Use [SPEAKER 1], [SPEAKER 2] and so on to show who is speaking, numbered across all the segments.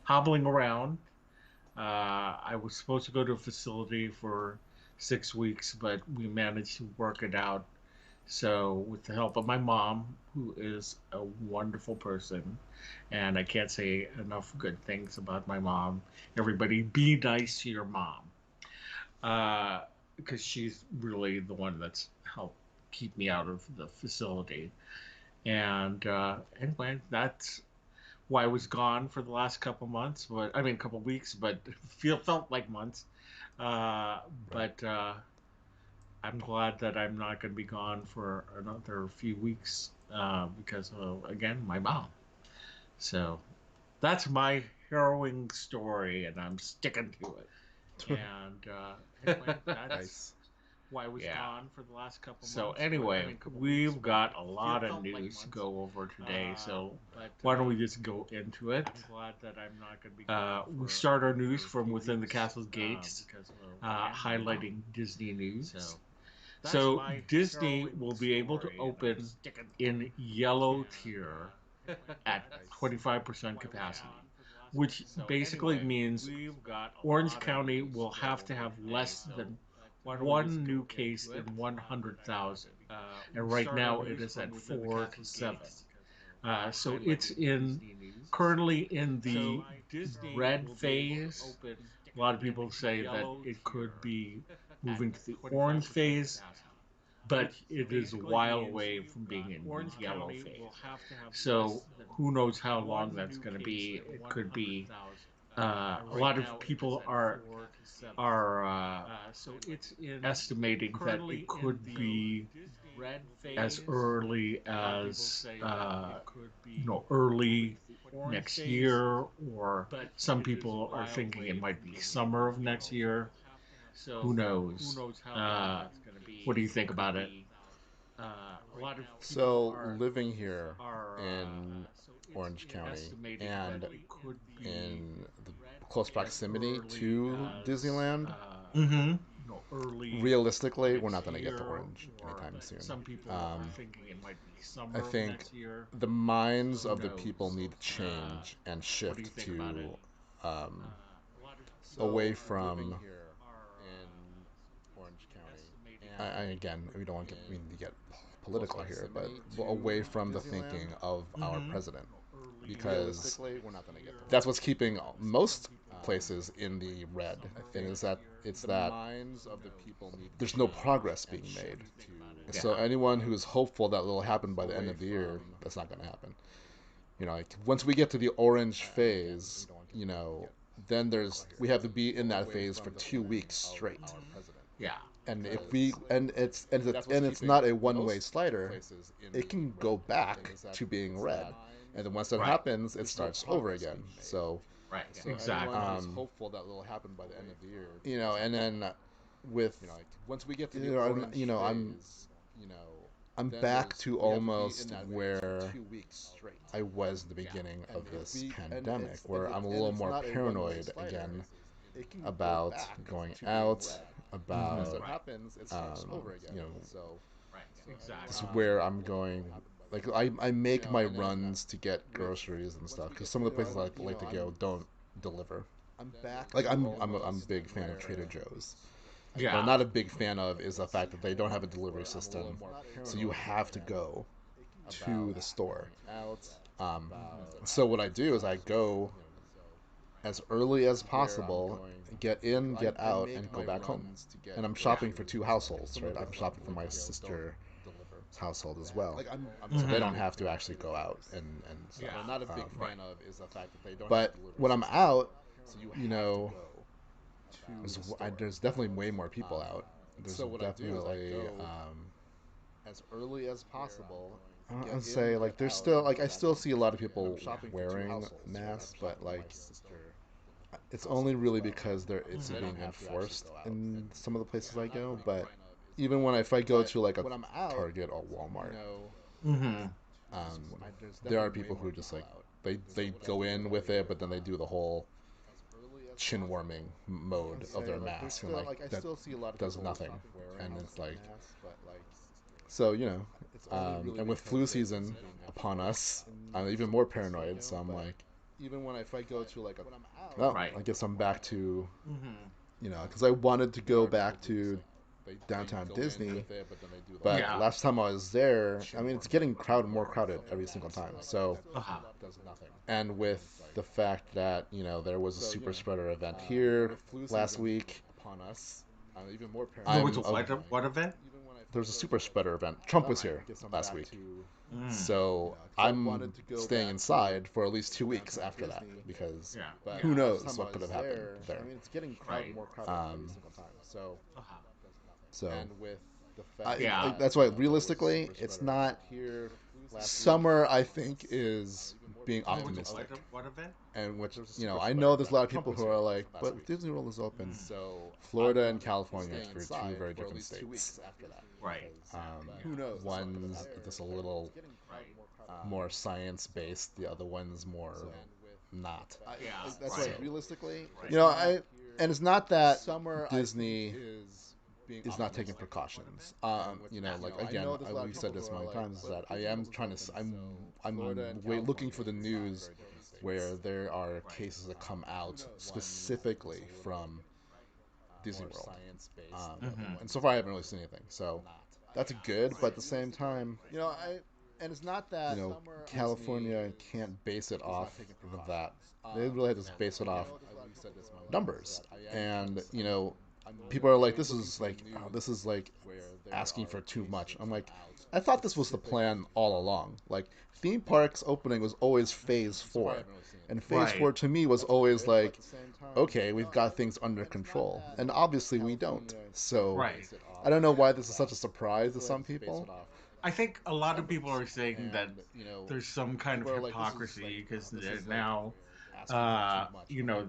[SPEAKER 1] Hobbling around. I was supposed to go to a facility for 6 weeks, but we managed to work it out. So, with the help of my mom, who is a wonderful person, and I can't say enough good things about my mom. Everybody, be nice to your mom, uh, because she's really the one that's helped keep me out of the facility. And anyway, that's why I was gone for the last couple months, but I mean, couple weeks, but felt like months. Uh,
[SPEAKER 2] Right.
[SPEAKER 1] but I'm glad that I'm not going to be gone for another few weeks because of, again, my mom. So that's my harrowing story, and I'm sticking to it. And anyway, that's
[SPEAKER 2] Nice.
[SPEAKER 1] why I was gone for the last couple months. So anyway, we've got a lot of news to go over today. So why don't we just go into it? I'm glad that I'm not going to be. We start our news from within the castle's gates, highlighting Disney news. So Disney will be able to open in yellow tier at 25% capacity, which basically means Orange County will have to have less than one new case in 100,000. And right now it is at 4 to 7. So it's in currently in the red phase. A lot of people say that it could be moving to the orange phase, but it is a while away from being in the yellow phase. So who knows how long that's going to be? It could be. A lot of people are estimating that it could be as early as early next year, or some people are thinking it might be summer of next year. Who knows? What do you think about it? A lot of people
[SPEAKER 2] So living here in Orange County and in the close proximity to Disneyland,
[SPEAKER 1] mm-hmm.
[SPEAKER 2] realistically, we're not going to get to Orange anytime soon. Um, I think the minds of the people need to change and shift to um, away from again, we don't want to get, we need to get political here, but away from the thinking of our
[SPEAKER 1] Mm-hmm.
[SPEAKER 2] president, because that's what's keeping most places in the red, and is that it's that there's no progress being made.
[SPEAKER 1] Yeah.
[SPEAKER 2] So anyone who's hopeful that it'll happen by the end of the year, that's not going to happen. Like once we get to the orange phase, then we have to be in that phase for 2 weeks straight.
[SPEAKER 1] Yeah.
[SPEAKER 2] And if we and it's not a one-way slider, it can go back to being red, and then once that
[SPEAKER 1] Right.
[SPEAKER 2] happens, it starts over again. So
[SPEAKER 1] Right. Exactly.
[SPEAKER 2] and then with I'm back to almost where I was at the beginning of this pandemic, where I'm a little more paranoid again about going out,
[SPEAKER 1] Mm-hmm.
[SPEAKER 2] about you know, this is
[SPEAKER 1] Exactly.
[SPEAKER 2] where I'm going. Like I make my runs to get groceries and stuff because some of the places I like to go don't deliver. Like I'm a big fan of Trader Joe's. What I'm
[SPEAKER 1] Yeah.
[SPEAKER 2] not a big fan of is the fact that they don't have a delivery system, so you have to go to the store. Um, so what I do is I go as early as possible, get in, get out, and go back home. And I'm
[SPEAKER 1] Yeah.
[SPEAKER 2] shopping for two households, right? I'm shopping for my sister's household as well, so they
[SPEAKER 1] Mm-hmm.
[SPEAKER 2] don't have to actually go out and stuff.
[SPEAKER 1] Yeah. Right.
[SPEAKER 2] But when I'm out, you know, there's definitely way more people out. There's definitely I'd say like there's still like I still see a lot of people wearing masks, but like It's only really because it's being enforced in some of the places I go. But even if I go to like a Target or Walmart,
[SPEAKER 1] Mm-hmm.
[SPEAKER 2] um, there are people who just like they go in with it, but then they do the whole chin warming mode of their mask, and like that does nothing, and it's like so and with flu season upon us, I'm even more paranoid. So I'm like, even when if I go to like a well,
[SPEAKER 1] Right.
[SPEAKER 2] I guess I'm back to
[SPEAKER 1] Mm-hmm.
[SPEAKER 2] because I wanted to go back to downtown Disney, but
[SPEAKER 1] Yeah.
[SPEAKER 2] last time I was there, I mean, it's getting more crowded every single time. So,
[SPEAKER 1] Uh-huh.
[SPEAKER 2] and with the fact that there was a super spreader event here last week,
[SPEAKER 1] There was
[SPEAKER 2] I'm
[SPEAKER 1] a what event?
[SPEAKER 2] there was a super spreader event. Trump was here last week,
[SPEAKER 1] Mm.
[SPEAKER 2] so I'm staying inside for at least 2 weeks after that because
[SPEAKER 1] Yeah.
[SPEAKER 2] who knows what could have happened there.
[SPEAKER 1] Right.
[SPEAKER 2] Um,
[SPEAKER 1] Uh-huh.
[SPEAKER 2] so
[SPEAKER 1] Yeah.
[SPEAKER 2] that's why realistically, it's not summer. I think is being
[SPEAKER 1] There was a
[SPEAKER 2] optimistic,
[SPEAKER 1] what event?
[SPEAKER 2] and which I know there's a lot of people who are like, but Disney World is open.
[SPEAKER 1] Mm.
[SPEAKER 2] Florida and California are two very different states.
[SPEAKER 1] Right.
[SPEAKER 2] One's just a little
[SPEAKER 1] Right.
[SPEAKER 2] more science based. The other one's more not.
[SPEAKER 1] Yeah.
[SPEAKER 2] That's
[SPEAKER 1] Right.
[SPEAKER 2] why realistically,
[SPEAKER 1] Right.
[SPEAKER 2] and it's not that Disney is not taking precautions. Like again, we've said this many times is that I am trying to. I'm looking for the news where there are cases that come out specifically from Disney World.
[SPEAKER 1] Mm-hmm.
[SPEAKER 2] And so far I haven't really seen anything. So that's good, but at the same time, and it's not that California can't base it off of that. They really have to base it off numbers. And people are like, this is like asking for too much. I'm like, I thought this was the plan all along. Like theme parks opening was always phase four. And phase
[SPEAKER 1] Right.
[SPEAKER 2] four to me was always like, okay, we've got things under control. And obviously we don't. So
[SPEAKER 1] Right.
[SPEAKER 2] I don't know why this is such a surprise to some people.
[SPEAKER 1] I think a lot of people are saying that there's some kind of hypocrisy because they're now,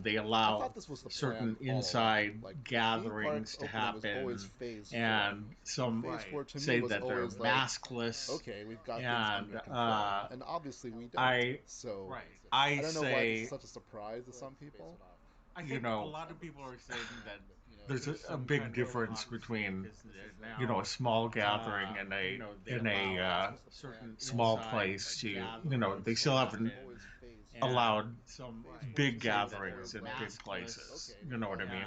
[SPEAKER 1] they allow certain inside gatherings to happen, and some say that they're maskless, and I, I say, a lot of people are saying that there's a big difference between a small gathering and a small place to they still haven't allowed big gatherings in big places, you know what I mean?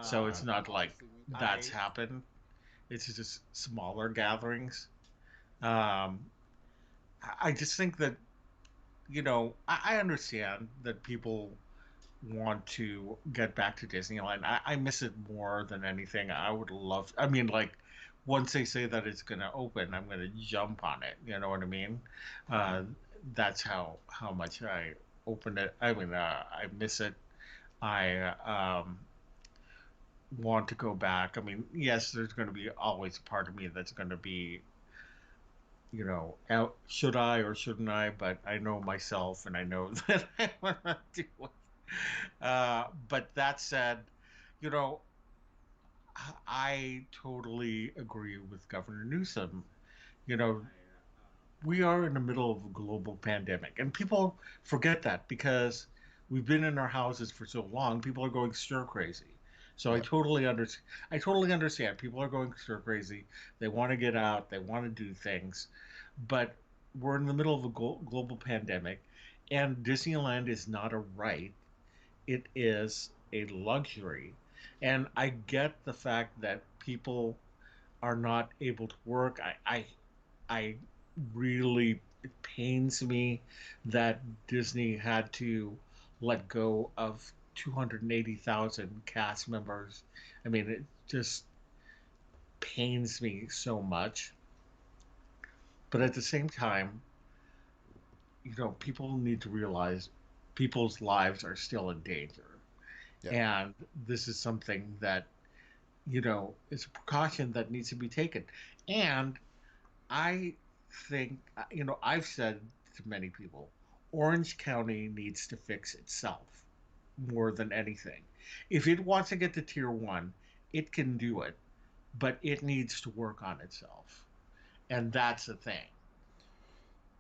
[SPEAKER 1] So it's not like that's happened, it's just smaller gatherings. um I just think that I understand that people want to get back to Disneyland. I miss it more than anything. I would love. I mean, like once they say that it's going to open, I'm going to jump on it. You know what I mean? Uh, that's how much I open it. I mean, I miss it. I want to go back. I mean, yes, there's going to be always a part of me that's going to be, out. Should I or shouldn't I? But I know myself, and I know that I want to do it. But that said, you know, I totally agree with Governor Newsom. You know, we are in the middle of a global pandemic, and people forget that because we've been in our houses for so long. People are going stir crazy. So
[SPEAKER 2] Yep.
[SPEAKER 1] I totally understand. People are going stir crazy. They want to get out. They want to do things, but we're in the middle of a global pandemic, and Disneyland is not a right, it is a luxury. And I get the fact that people are not able to work. I really, it pains me that Disney had to let go of 280,000 cast members. I mean, it just pains me so much. But at the same time, people need to realize people's lives are still in danger.
[SPEAKER 2] Yep.
[SPEAKER 1] And this is something that it's a precaution that needs to be taken. And I think, I've said to many people, Orange County needs to fix itself. more than anything. If it wants to get to tier one, it can do it, but it needs to work on itself. And that's the thing.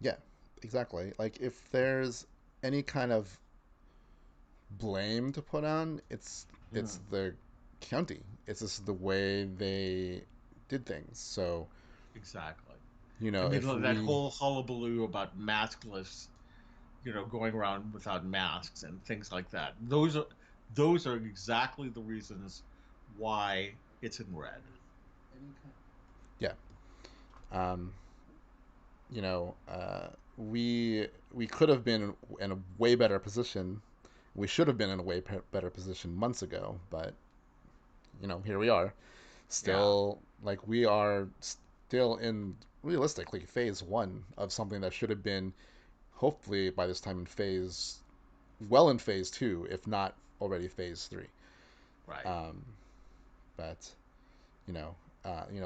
[SPEAKER 2] Yeah, exactly. Like if there's any kind of blame to put on, it's
[SPEAKER 1] Mm.
[SPEAKER 2] the county. It's just the way they did things. So,
[SPEAKER 1] Exactly.
[SPEAKER 2] if
[SPEAKER 1] That
[SPEAKER 2] we
[SPEAKER 1] whole hullabaloo about maskless, going around without masks and things like that. Those are exactly the reasons why it's in red.
[SPEAKER 2] yeah, um, you know, uh, we could have been in a way better position. We should have been in a way better position months ago, but here we are.
[SPEAKER 1] Yeah.
[SPEAKER 2] Still, like we are still in realistically phase one of something that should have been hopefully by this time in phase two, if not already phase three.
[SPEAKER 1] Right.
[SPEAKER 2] Um, but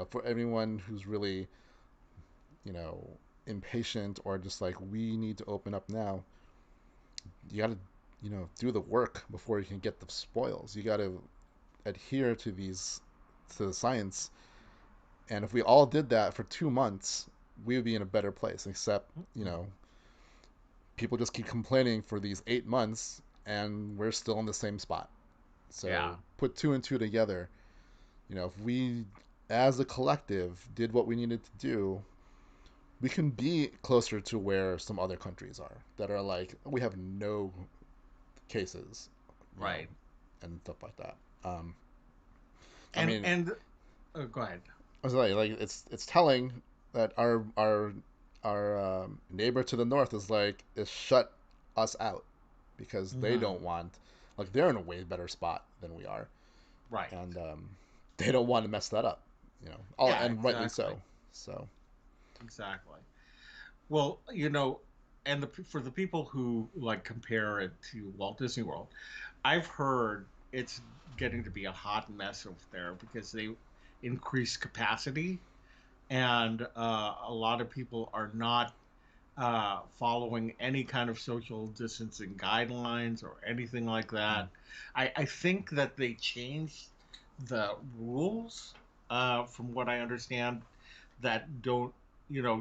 [SPEAKER 2] for everyone who's really you know impatient or just like we need to open up now, you got to do the work before you can get the spoils. You got to adhere to the science, and if we all did that for 2 months, we would be in a better place. Except people just keep complaining for these 8 months, and we're still in the same spot.
[SPEAKER 1] Yeah.
[SPEAKER 2] So put two and two together. If we, as a collective, did what we needed to do, we can be closer to where some other countries are that are like we have no cases, you know,
[SPEAKER 1] Right.
[SPEAKER 2] and stuff like that. Um, I
[SPEAKER 1] And
[SPEAKER 2] mean,
[SPEAKER 1] and go ahead.
[SPEAKER 2] I was like it's telling that our neighbor to the north is shut us out because they
[SPEAKER 1] Hmm.
[SPEAKER 2] don't want, like, they're in a way better spot than we are,
[SPEAKER 1] Right.
[SPEAKER 2] and they don't want to mess that up, all
[SPEAKER 1] Yeah.
[SPEAKER 2] and rightly
[SPEAKER 1] Exactly.
[SPEAKER 2] so. So
[SPEAKER 1] Exactly. Well, and for the people who like compare it to Walt Disney World, I've heard it's getting to be a hot mess over there because they increased capacity, and a lot of people are not following any kind of social distancing guidelines or anything like
[SPEAKER 2] mm,
[SPEAKER 1] that. I think that they changed the rules, from what I understand, that don't,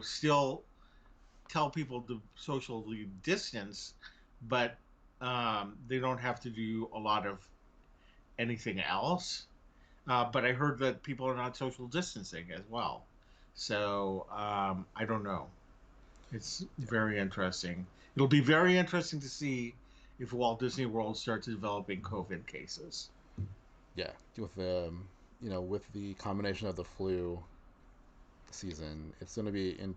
[SPEAKER 1] still tell people to socially distance, but they don't have to do a lot of anything else. But I heard that people are not social distancing as well. So I don't know. It's
[SPEAKER 2] yeah,
[SPEAKER 1] very interesting. It'll be very interesting to see if Walt Disney World starts developing COVID cases.
[SPEAKER 2] yeah, with the combination of the flu season, it's going to be in.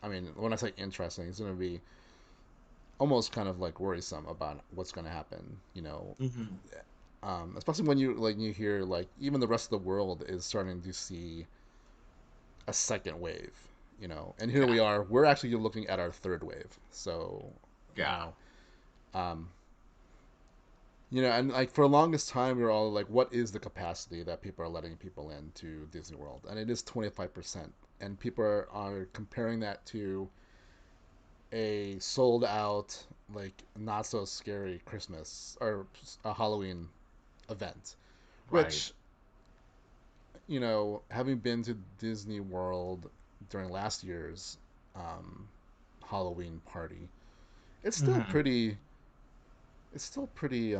[SPEAKER 2] I mean, when I say interesting, it's going to be almost kind of like worrisome about what's going to happen.
[SPEAKER 1] Hmm.
[SPEAKER 2] Especially when you hear like even the rest of the world is starting to see a second wave. And here we
[SPEAKER 1] Yeah,
[SPEAKER 2] are. We're actually looking at our third wave. So, you
[SPEAKER 1] yeah,
[SPEAKER 2] know, um, and like for the longest time, we were all like, "What is the capacity that people are letting people into Disney World?" And it is 25%. And people are comparing that to a sold out, like not so scary Christmas or a Halloween event,
[SPEAKER 1] right.
[SPEAKER 2] which having been to Disney World during last year's um, Halloween party, it's still
[SPEAKER 1] Hmm.
[SPEAKER 2] pretty. It's still pretty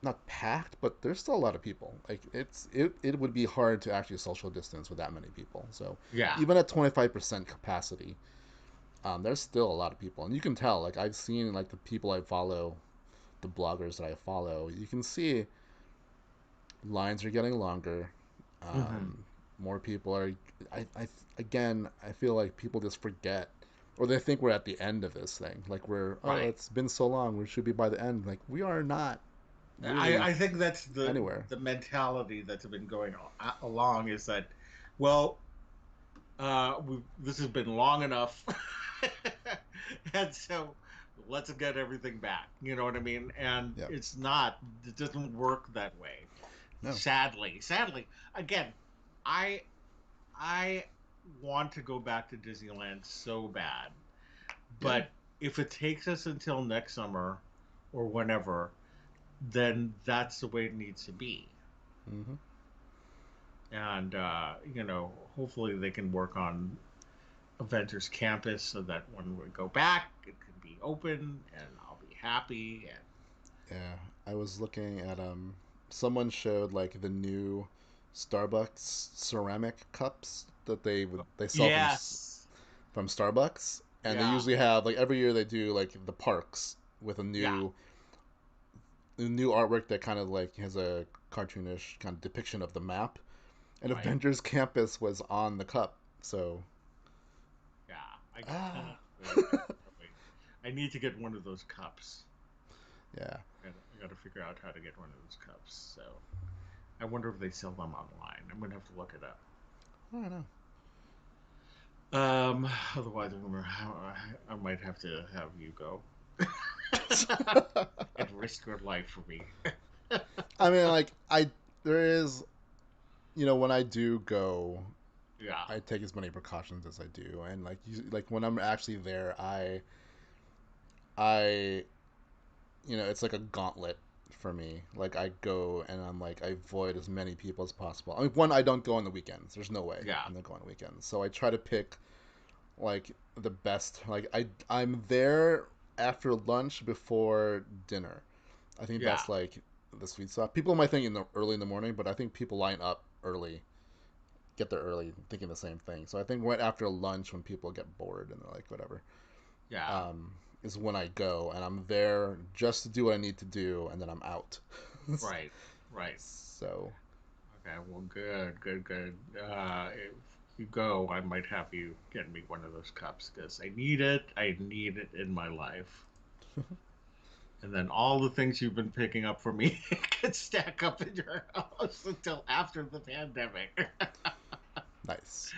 [SPEAKER 2] not packed, but there's still a lot of people. Like it would be hard to actually social distance with that many people. So
[SPEAKER 1] Yeah,
[SPEAKER 2] even at 25% capacity, there's still a lot of people, and you can tell. Like I've seen like the people I follow, the bloggers that I follow, you can see lines are getting longer.
[SPEAKER 1] hmm,
[SPEAKER 2] More people are. Again, I feel like people just forget, or they think we're at the end of this thing. Like
[SPEAKER 1] right.
[SPEAKER 2] it's been so long, we should be by the end. Like we are not
[SPEAKER 1] I,
[SPEAKER 2] really
[SPEAKER 1] I think that's the
[SPEAKER 2] anywhere.
[SPEAKER 1] the mentality that's been going along is that, well, this has been long enough, and so let's get everything back. You know what I mean? And
[SPEAKER 2] Yeah.
[SPEAKER 1] it's not. It doesn't work that way.
[SPEAKER 2] No.
[SPEAKER 1] Sadly, again, I I want to go back to Disneyland so bad,
[SPEAKER 2] Yeah.
[SPEAKER 1] but if it takes us until next summer or whenever, then that's the way it needs to be.
[SPEAKER 2] Mm-hmm.
[SPEAKER 1] And hopefully they can work on Avengers Campus so that when we go back, it can be open and I'll be happy. And
[SPEAKER 2] Yeah, I was looking at someone showed like the new Starbucks ceramic cups that they sell
[SPEAKER 1] yes,
[SPEAKER 2] from Starbucks, and they
[SPEAKER 1] yeah,
[SPEAKER 2] usually have like every year they do like the parks with
[SPEAKER 1] yeah,
[SPEAKER 2] a new artwork that kind of like has a cartoonish kind of depiction of the map. And
[SPEAKER 1] right,
[SPEAKER 2] Avengers Campus was on the cup, so
[SPEAKER 1] yeah. I
[SPEAKER 2] ah,
[SPEAKER 1] cannot wait. I cannot wait. I need to get one of those cups.
[SPEAKER 2] yeah,
[SPEAKER 1] I got to figure out how to get one of those cups. So I wonder if they sell them online. I'm gonna have to look it up.
[SPEAKER 2] I don't know.
[SPEAKER 1] Otherwise, I might have to have you go and risk your life for me.
[SPEAKER 2] I mean, like there is, when I do go,
[SPEAKER 1] Yeah,
[SPEAKER 2] I take as many precautions as I do, and like when I'm actually there, I it's like a gauntlet for me. Like I go and I'm like I avoid as many people as possible. I mean, one, I don't go on the weekends. There's no way
[SPEAKER 1] yeah,
[SPEAKER 2] I'm not going on the weekends. So I try to pick like the best. Like I'm there after lunch before dinner. I think
[SPEAKER 1] yeah.
[SPEAKER 2] that's like the sweet spot. People might think early in the morning, but I think people line up early, get there early, thinking the same thing. So I think right after lunch when people get bored and they're like whatever,
[SPEAKER 1] Yeah.
[SPEAKER 2] um, is when I go and I'm there just to do what I need to do and then I'm out.
[SPEAKER 1] Right. Right.
[SPEAKER 2] So
[SPEAKER 1] Okay. Well, good. Good. Good. If you go, I might have you get me one of those cups because I need it. I need it in my life. And then all the things you've been picking up for me can stack up in your house until after the pandemic.
[SPEAKER 2] nice.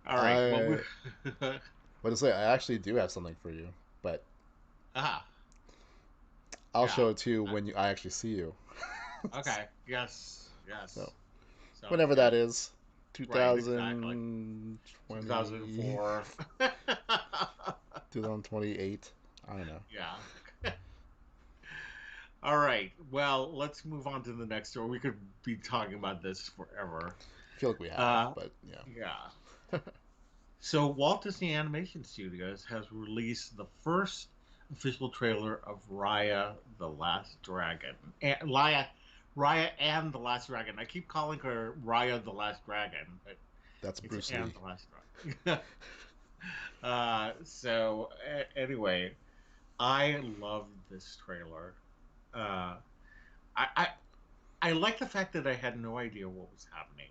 [SPEAKER 1] All right. Well,
[SPEAKER 2] I what to say? I actually do have something for you, but
[SPEAKER 1] ah,
[SPEAKER 2] I'll
[SPEAKER 1] yeah.
[SPEAKER 2] show it to you when I actually see you.
[SPEAKER 1] Okay. Yes.
[SPEAKER 2] So
[SPEAKER 1] Yes. Sounds
[SPEAKER 2] whenever
[SPEAKER 1] good.
[SPEAKER 2] that is,
[SPEAKER 1] Right. Exactly.
[SPEAKER 2] 2020,
[SPEAKER 1] 2004.
[SPEAKER 2] 2028. I don't know.
[SPEAKER 1] Yeah. All right. Well, let's move on to the next story. We could be talking about this forever.
[SPEAKER 2] I feel like we have,
[SPEAKER 1] Uh,
[SPEAKER 2] but yeah.
[SPEAKER 1] yeah. So, Walt Disney Animation Studios has released the first official trailer of Raya the Last Dragon. Raya and the Last Dragon. I keep calling her Raya the Last Dragon, but
[SPEAKER 2] That's
[SPEAKER 1] it's
[SPEAKER 2] Bruce
[SPEAKER 1] and
[SPEAKER 2] Lee.
[SPEAKER 1] the Last Dragon. Anyway, I love this trailer. Uh, I, I I like the fact that I had no idea what was happening.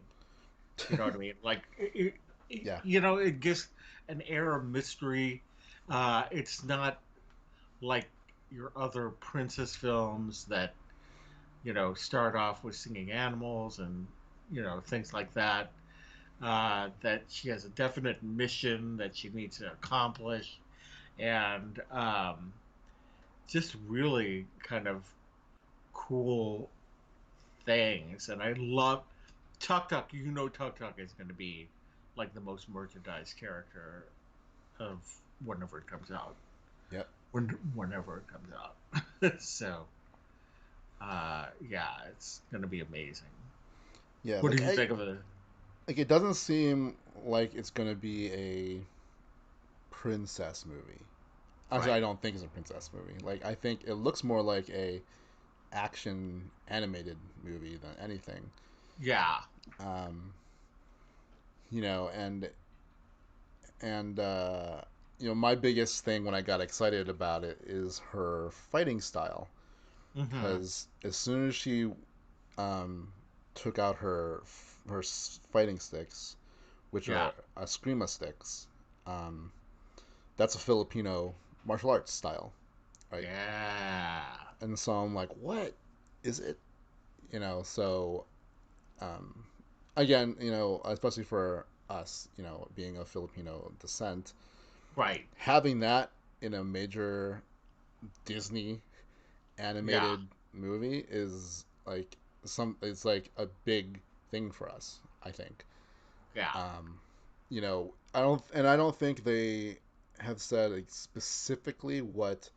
[SPEAKER 1] You know what I mean? Like,
[SPEAKER 2] Yeah.
[SPEAKER 1] it gives an air of mystery. It's not like your other princess films that, start off with singing animals and, things like that. That she has a definite mission that she needs to accomplish. And just really kind of cool things. And I love Tuk Tuk. Tuk Tuk is going to be like the most merchandised character of whenever it comes out.
[SPEAKER 2] Yep.
[SPEAKER 1] Whenever it comes out. So, yeah, it's going to be amazing.
[SPEAKER 2] Yeah.
[SPEAKER 1] What did you think of it?
[SPEAKER 2] Like it doesn't seem like it's gonna be a princess movie. Actually, I
[SPEAKER 1] Right.
[SPEAKER 2] don't think it's a princess movie. Like I think it looks more like a action animated movie than anything.
[SPEAKER 1] Yeah.
[SPEAKER 2] Um, and and my biggest thing when I got excited about it is her fighting style.
[SPEAKER 1] Mm-hmm.
[SPEAKER 2] Because as soon as she um, took out her fighting sticks, which
[SPEAKER 1] Yeah.
[SPEAKER 2] are eskrima sticks, um, that's a Filipino martial arts style, right?
[SPEAKER 1] Yeah.
[SPEAKER 2] And so I'm like, what is it? So um, again, especially for us, being of Filipino descent,
[SPEAKER 1] Right.
[SPEAKER 2] having that in a major Disney
[SPEAKER 1] Yeah.
[SPEAKER 2] animated movie is like it's like a big thing for us, I think.
[SPEAKER 1] Yeah.
[SPEAKER 2] I don't think they have said like specifically what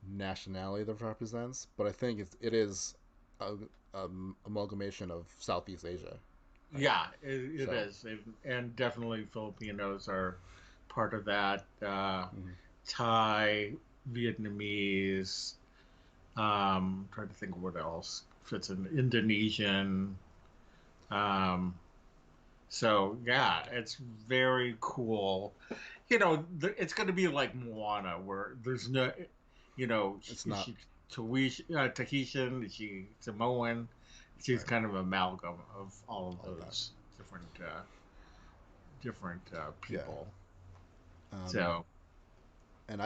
[SPEAKER 2] nationality that represents, but I think it is a, a amalgamation of Southeast Asia, right?
[SPEAKER 1] Yeah, it
[SPEAKER 2] So,
[SPEAKER 1] is, and definitely Filipinos are part of that.
[SPEAKER 2] mhm.
[SPEAKER 1] Thai, Vietnamese. Trying to think of what else fits in. Indonesian. Um, so yeah, it's very cool. It's going to be like Moana, where there's no,
[SPEAKER 2] It's
[SPEAKER 1] is
[SPEAKER 2] not.
[SPEAKER 1] she Tahitian? Is she Samoan? She's
[SPEAKER 2] Right.
[SPEAKER 1] kind of amalgam of all of
[SPEAKER 2] All of that.
[SPEAKER 1] those different
[SPEAKER 2] Yeah.
[SPEAKER 1] people.
[SPEAKER 2] Um,
[SPEAKER 1] So,
[SPEAKER 2] and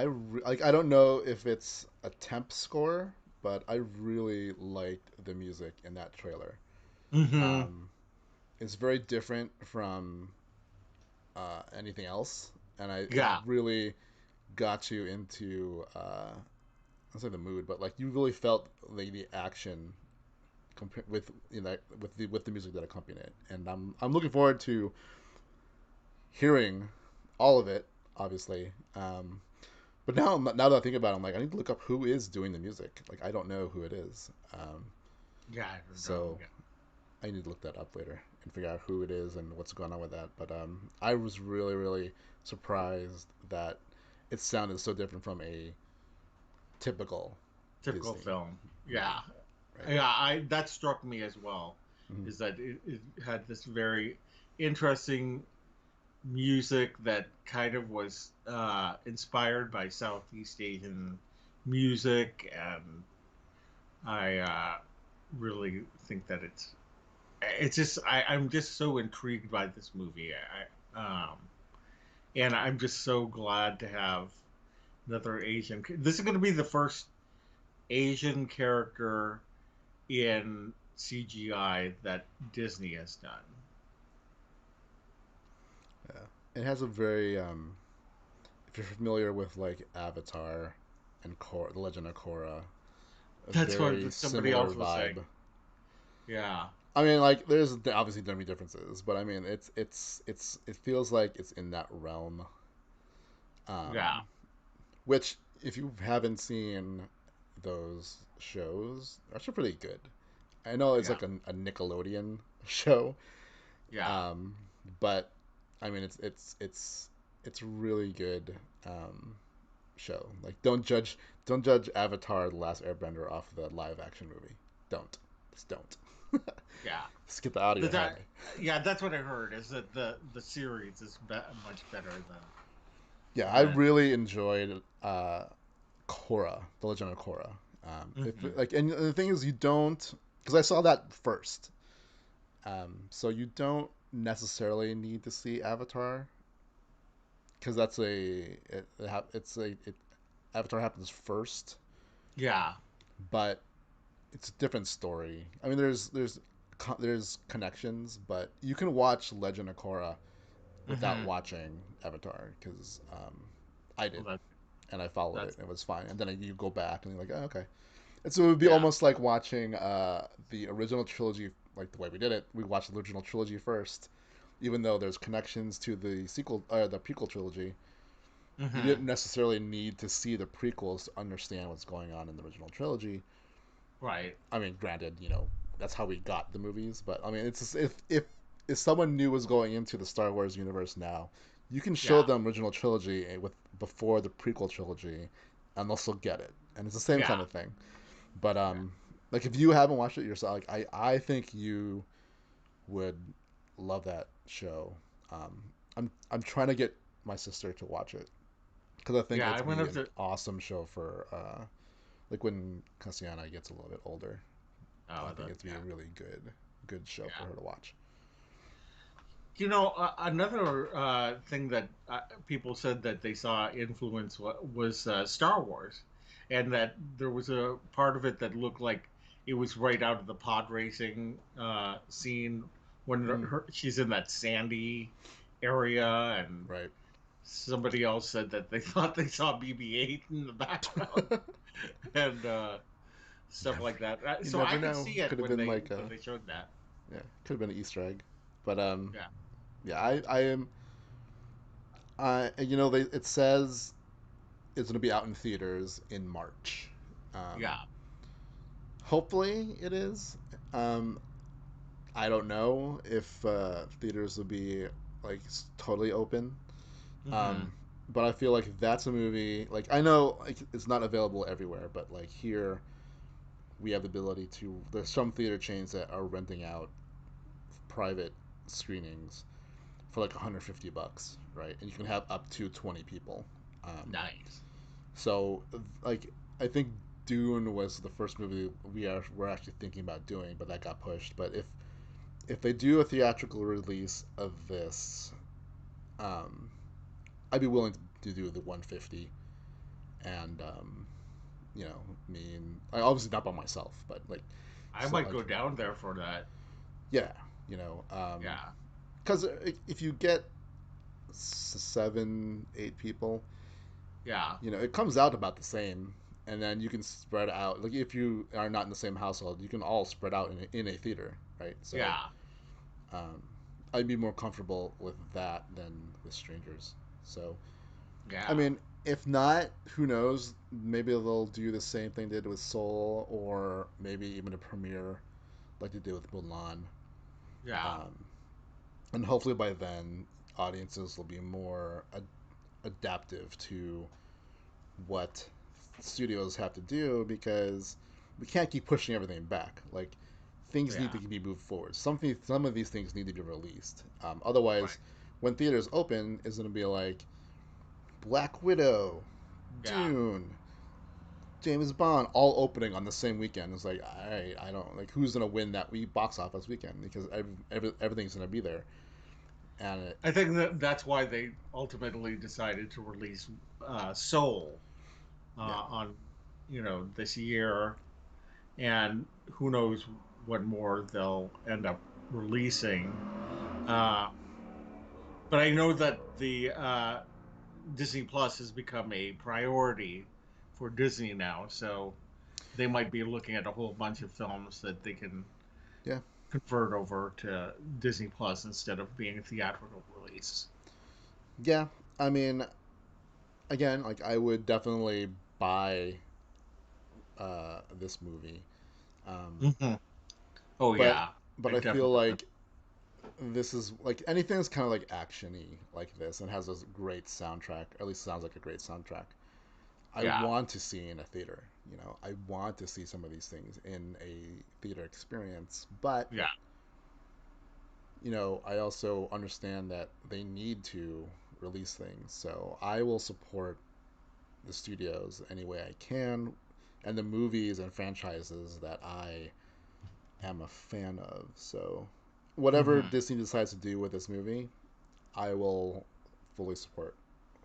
[SPEAKER 2] like I don't know if it's a temp score, but I really liked the music in that trailer.
[SPEAKER 1] hmm
[SPEAKER 2] Um, it's very different from anything else, and it
[SPEAKER 1] yeah,
[SPEAKER 2] really got you into I'll say the mood, but like you really felt like the action with with the music that accompanied it, and I'm looking forward to hearing all of it, obviously. But now that I think about it, I'm like, I need to look up who is doing the music. Like, I don't know who it is.
[SPEAKER 1] yeah, I don't know.
[SPEAKER 2] So I need to look that up later and figure out who it is and what's going on with that. But I was really, really surprised that it sounded so different from a typical
[SPEAKER 1] Typical
[SPEAKER 2] Disney
[SPEAKER 1] film. Yeah,
[SPEAKER 2] movie, right?
[SPEAKER 1] yeah. I That struck me as well.
[SPEAKER 2] Mm-hmm.
[SPEAKER 1] Is that it had this very interesting music that kind of was inspired by Southeast Asian music, and I really think that it's just I'm just so intrigued by this movie. And I'm just so glad to have another Asian. This is going to be the first Asian character in CGI that Disney has done.
[SPEAKER 2] Yeah, it has a very if you're familiar with like Avatar and The Legend of Korra, a
[SPEAKER 1] That's
[SPEAKER 2] very
[SPEAKER 1] what somebody
[SPEAKER 2] similar
[SPEAKER 1] else was saying.
[SPEAKER 2] vibe.
[SPEAKER 1] Yeah,
[SPEAKER 2] I mean, like there's obviously gonna be differences, but I mean, it feels like it's in that realm.
[SPEAKER 1] yeah.
[SPEAKER 2] Um, which if you haven't seen those shows, they're actually pretty good. I know it's
[SPEAKER 1] Yeah,
[SPEAKER 2] like a Nickelodeon show,
[SPEAKER 1] yeah.
[SPEAKER 2] um, but I mean, it's really good show. Like, don't judge Avatar: The Last Airbender off the live action movie. Don't, just don't.
[SPEAKER 1] Yeah.
[SPEAKER 2] Just get that out of
[SPEAKER 1] The
[SPEAKER 2] your head.
[SPEAKER 1] that Yeah, that's what I heard is that the series is much better
[SPEAKER 2] Yeah, I
[SPEAKER 1] than
[SPEAKER 2] really enjoyed Korra, The Legend of Korra.
[SPEAKER 1] hmm
[SPEAKER 2] And the thing is, you don't because I saw that first, so you don't necessarily need to see Avatar because that's Avatar happens first,
[SPEAKER 1] Yeah.
[SPEAKER 2] but it's a different story. I mean, there's connections, but you can watch Legend of Korra without
[SPEAKER 1] hmm
[SPEAKER 2] watching Avatar because I
[SPEAKER 1] Well,
[SPEAKER 2] did and I followed it
[SPEAKER 1] that's
[SPEAKER 2] and it was fine. And then you go back and you're like, oh, okay. And so it would be
[SPEAKER 1] yeah.
[SPEAKER 2] almost like watching the original trilogy, like the way we did it. We watched the original trilogy first, even though there's connections to the prequel trilogy. You
[SPEAKER 1] hmm
[SPEAKER 2] didn't necessarily need to see the prequels to understand what's going on in the original trilogy.
[SPEAKER 1] Right.
[SPEAKER 2] I mean, granted, that's how we got the movies, but I mean, it's just, if someone new was going into the Star Wars universe now, you can show
[SPEAKER 1] Yeah.
[SPEAKER 2] them original trilogy with before the prequel trilogy, and they'll still get it. And it's the same
[SPEAKER 1] Yeah.
[SPEAKER 2] kind of thing. But
[SPEAKER 1] Yeah.
[SPEAKER 2] like if you haven't watched it yourself, like I think you would love that show. I'm trying to get my sister to watch it because I think
[SPEAKER 1] Yeah.
[SPEAKER 2] it'd
[SPEAKER 1] I went
[SPEAKER 2] be
[SPEAKER 1] up
[SPEAKER 2] an
[SPEAKER 1] to.
[SPEAKER 2] awesome show for like when Cassiana gets a little bit older. I
[SPEAKER 1] Oh,
[SPEAKER 2] think it'd be a
[SPEAKER 1] yeah.
[SPEAKER 2] really good show for
[SPEAKER 1] Yeah.
[SPEAKER 2] her to watch.
[SPEAKER 1] Another thing that people said that they saw influence was Star Wars, and that there was a part of it that looked like it was right out of the pod racing scene when
[SPEAKER 2] Mm,
[SPEAKER 1] she's in that sandy area, and
[SPEAKER 2] right.
[SPEAKER 1] somebody else said that they thought they saw BB-8 in the background and stuff like that.
[SPEAKER 2] You
[SPEAKER 1] So I
[SPEAKER 2] never
[SPEAKER 1] could
[SPEAKER 2] know.
[SPEAKER 1] see it
[SPEAKER 2] Could have
[SPEAKER 1] when
[SPEAKER 2] been
[SPEAKER 1] they
[SPEAKER 2] like
[SPEAKER 1] when they showed that.
[SPEAKER 2] could have been an Easter egg. But
[SPEAKER 1] Yeah.
[SPEAKER 2] yeah, I am. They it says is going to be out in theaters in March.
[SPEAKER 1] Yeah.
[SPEAKER 2] Hopefully it is. Um, I don't know if theaters will be like totally open.
[SPEAKER 1] Mm-hmm.
[SPEAKER 2] Um, but I feel like that's a movie. Like I know like, it's not available everywhere, but like here we have the ability to. There's some theater chains that are renting out private screenings for like $150, right? And you can have up to 20 people.
[SPEAKER 1] Nice.
[SPEAKER 2] So like I think Dune was the first movie we're actually thinking about doing, but that got pushed. But if they do a theatrical release of this, um, I'd be willing to do the 150, and me and I obviously not by myself, but like
[SPEAKER 1] I
[SPEAKER 2] so
[SPEAKER 1] might
[SPEAKER 2] like
[SPEAKER 1] go down there for that.
[SPEAKER 2] yeah, you know,
[SPEAKER 1] Yeah.
[SPEAKER 2] because if you get 7, 8 people,
[SPEAKER 1] Yeah.
[SPEAKER 2] it comes out about the same, and then you can spread out. Like if you are not in the same household, you can all spread out in a theater, right? So
[SPEAKER 1] Yeah.
[SPEAKER 2] um, I'd be more comfortable with that than with strangers. So I
[SPEAKER 1] Yeah.
[SPEAKER 2] mean, if not, who knows? Maybe they'll do the same thing they did with Soul, or maybe even a premiere like they did with Mulan.
[SPEAKER 1] Yeah.
[SPEAKER 2] Um, and hopefully by then, audiences will be more adaptive to what studios have to do because we can't keep pushing everything back. Like things need
[SPEAKER 1] Yeah.
[SPEAKER 2] to be moved forward. Some of these things need to be released. Otherwise,
[SPEAKER 1] Right.
[SPEAKER 2] when theaters open, is going to be like Black Widow,
[SPEAKER 1] Yeah.
[SPEAKER 2] Dune, James Bond all opening on the same weekend. It's like I don't like who's gonna win that week box office weekend because everything's gonna be there. And
[SPEAKER 1] I think that's why they ultimately decided to release Soul
[SPEAKER 2] yeah,
[SPEAKER 1] on, this year, and who knows what more they'll end up releasing. Uh, but I know that the Disney Plus has become a priority for Disney now, so they might be looking at a whole bunch of films that they can
[SPEAKER 2] yeah,
[SPEAKER 1] convert over to Disney Plus instead of being a theatrical release.
[SPEAKER 2] yeah. I mean, again, like I would definitely buy this movie, um,
[SPEAKER 1] Hmm. Oh
[SPEAKER 2] but
[SPEAKER 1] yeah, I
[SPEAKER 2] I feel
[SPEAKER 1] definitely.
[SPEAKER 2] like this is like anything that's kind of like actiony like this and has a great soundtrack. Or at least sounds like a great soundtrack. I
[SPEAKER 1] Yeah,
[SPEAKER 2] want to see in a theater. I want to see some of these things in a theater experience. But
[SPEAKER 1] yeah.
[SPEAKER 2] I also understand that they need to release things. So I will support the studios any way I can, and the movies and franchises that I am a fan of. So whatever
[SPEAKER 1] Hmm.
[SPEAKER 2] Disney decides to do with this movie, I will fully support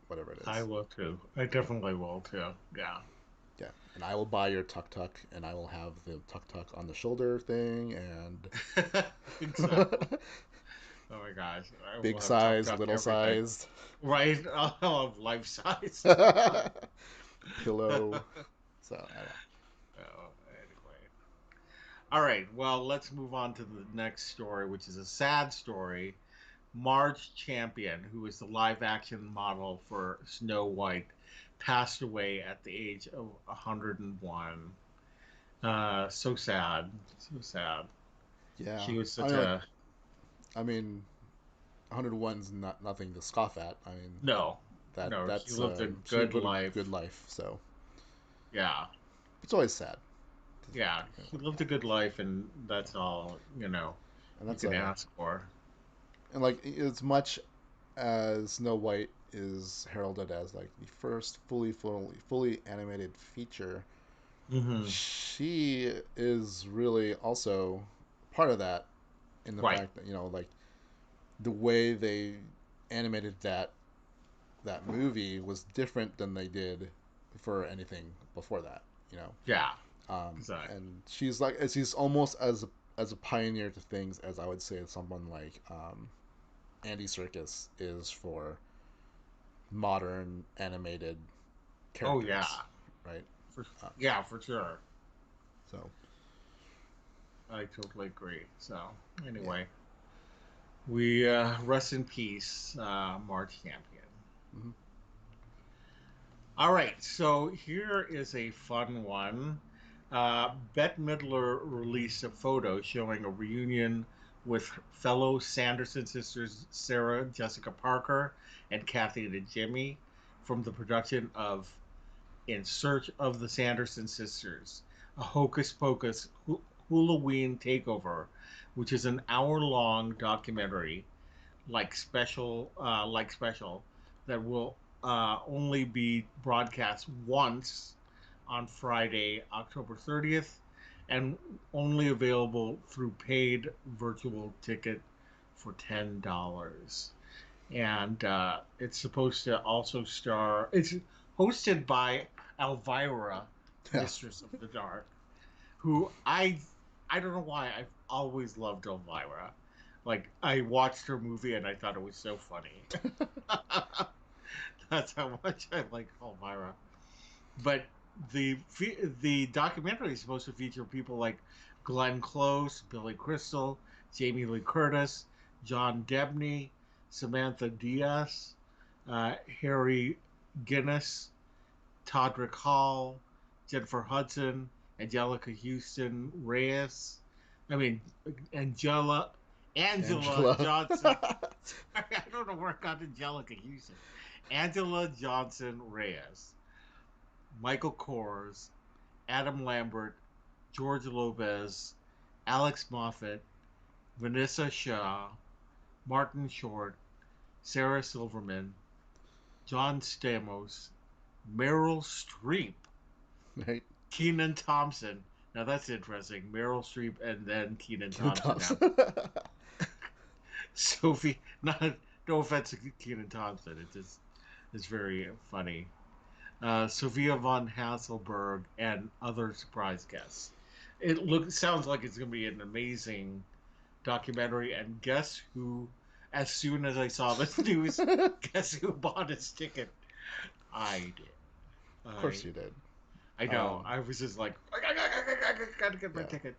[SPEAKER 2] whatever it
[SPEAKER 1] I
[SPEAKER 2] is.
[SPEAKER 1] will too. I definitely will too. Yeah.
[SPEAKER 2] Yeah, and I will buy your tuk tuk, and I will have the tuk tuk on the shoulder thing, and
[SPEAKER 1] Exactly. Oh my gosh, I
[SPEAKER 2] big
[SPEAKER 1] will have Tuk
[SPEAKER 2] size,
[SPEAKER 1] Tuk
[SPEAKER 2] little
[SPEAKER 1] everything.
[SPEAKER 2] sized,
[SPEAKER 1] Right? I'll have life size.
[SPEAKER 2] pillow. So I don't.
[SPEAKER 1] Oh, anyway. All right. Well, let's move on to the next story, which is a sad story. Marge Champion, who is the live action model for Snow White, passed away at the age of 101. So sad. So sad.
[SPEAKER 2] Yeah,
[SPEAKER 1] She was
[SPEAKER 2] I
[SPEAKER 1] such
[SPEAKER 2] mean, like,
[SPEAKER 1] a.
[SPEAKER 2] 101's not nothing to scoff at. I mean,
[SPEAKER 1] No.
[SPEAKER 2] that
[SPEAKER 1] No, she
[SPEAKER 2] that's
[SPEAKER 1] lived a
[SPEAKER 2] she
[SPEAKER 1] good
[SPEAKER 2] lived a good
[SPEAKER 1] life.
[SPEAKER 2] life. So
[SPEAKER 1] Yeah.
[SPEAKER 2] it's always sad.
[SPEAKER 1] Yeah. She lived a good life, and that's all,
[SPEAKER 2] And
[SPEAKER 1] you
[SPEAKER 2] that's
[SPEAKER 1] can ask for.
[SPEAKER 2] and like as much as Snow White is heralded as like the first fully animated feature,
[SPEAKER 1] Hmm.
[SPEAKER 2] she is really also part of that in the
[SPEAKER 1] Right.
[SPEAKER 2] fact that like the way they animated that movie was different than they did for anything before that. You know,
[SPEAKER 1] Yeah. Exactly.
[SPEAKER 2] and she's almost as a pioneer to things as I would say someone like Andy Serkis is for modern animated
[SPEAKER 1] Oh, yeah.
[SPEAKER 2] characters, right?
[SPEAKER 1] For,
[SPEAKER 2] Um,
[SPEAKER 1] yeah, for sure.
[SPEAKER 2] so
[SPEAKER 1] I totally agree. So,
[SPEAKER 2] yeah,
[SPEAKER 1] anyway, we rest in peace, March Champion.
[SPEAKER 2] hmm
[SPEAKER 1] All right, so here is a fun one. Bette Midler released a photo showing a reunion with fellow Sanderson sisters Sarah Jessica Parker and Kathy and Jimmy from the production of In Search of the Sanderson Sisters, a Hocus Pocus Halloween takeover, which is an hour-long documentary like special that will only be broadcast once on Friday, October 30th, and only available through paid virtual ticket for $10. And it's supposed to also star. It's hosted by Elvira,
[SPEAKER 2] Yeah.
[SPEAKER 1] Mistress of the Dark, who I don't know why I've always loved Elvira. Like I watched her movie and I thought it was so funny. That's how much I like Elvira. But the documentary is supposed to feature people like Glenn Close, Billy Crystal, Jamie Lee Curtis, John Debney, Samantha Diaz, Harry Guinness, Todrick Hall, Jennifer Hudson, Angelica Houston Reyes. I mean, Angela Angela
[SPEAKER 2] Angela.
[SPEAKER 1] Johnson. I don't know where I got Angelica Houston. Angela Johnson Reyes, Michael Kors, Adam Lambert, George Lopez, Alex Moffat, Vanessa Shaw, Martin Short, Sarah Silverman, John Stamos, Meryl Streep,
[SPEAKER 2] Right?
[SPEAKER 1] Keenan Thompson. Now that's interesting. Meryl Streep and then Keenan
[SPEAKER 2] Keenan
[SPEAKER 1] Thompson. Now
[SPEAKER 2] Thompson.
[SPEAKER 1] Sophie, not no offense to Keenan Thompson. It's very funny. Sophia von Hasselberg and other surprise guests. It sounds like it's going to be an amazing documentary. And guess who? As soon as I saw this news, guess who bought his ticket? I did.
[SPEAKER 2] Of course you did.
[SPEAKER 1] I know. I was just like, I gotta get my
[SPEAKER 2] Yeah.
[SPEAKER 1] ticket.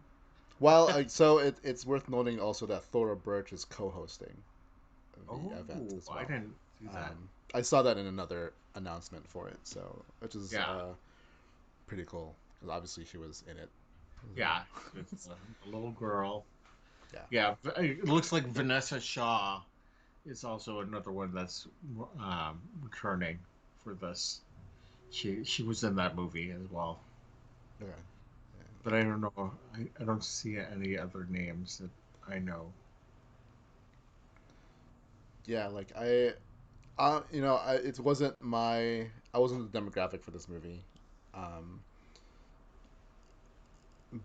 [SPEAKER 2] Well, so it's worth noting also that Thora Birch is co-hosting the event
[SPEAKER 1] Oh,
[SPEAKER 2] as
[SPEAKER 1] I
[SPEAKER 2] well.
[SPEAKER 1] didn't see that.
[SPEAKER 2] I saw that in another announcement for it, so which is
[SPEAKER 1] Yeah,
[SPEAKER 2] pretty cool because obviously she was in it.
[SPEAKER 1] yeah. It's a little girl.
[SPEAKER 2] Yeah.
[SPEAKER 1] Yeah, it looks like Vanessa Shaw is also another one that's returning for this. She was in that movie as well,
[SPEAKER 2] Okay.
[SPEAKER 1] but I don't know. I don't see any other names that I know.
[SPEAKER 2] Yeah, like it wasn't I wasn't the demographic for this movie, um,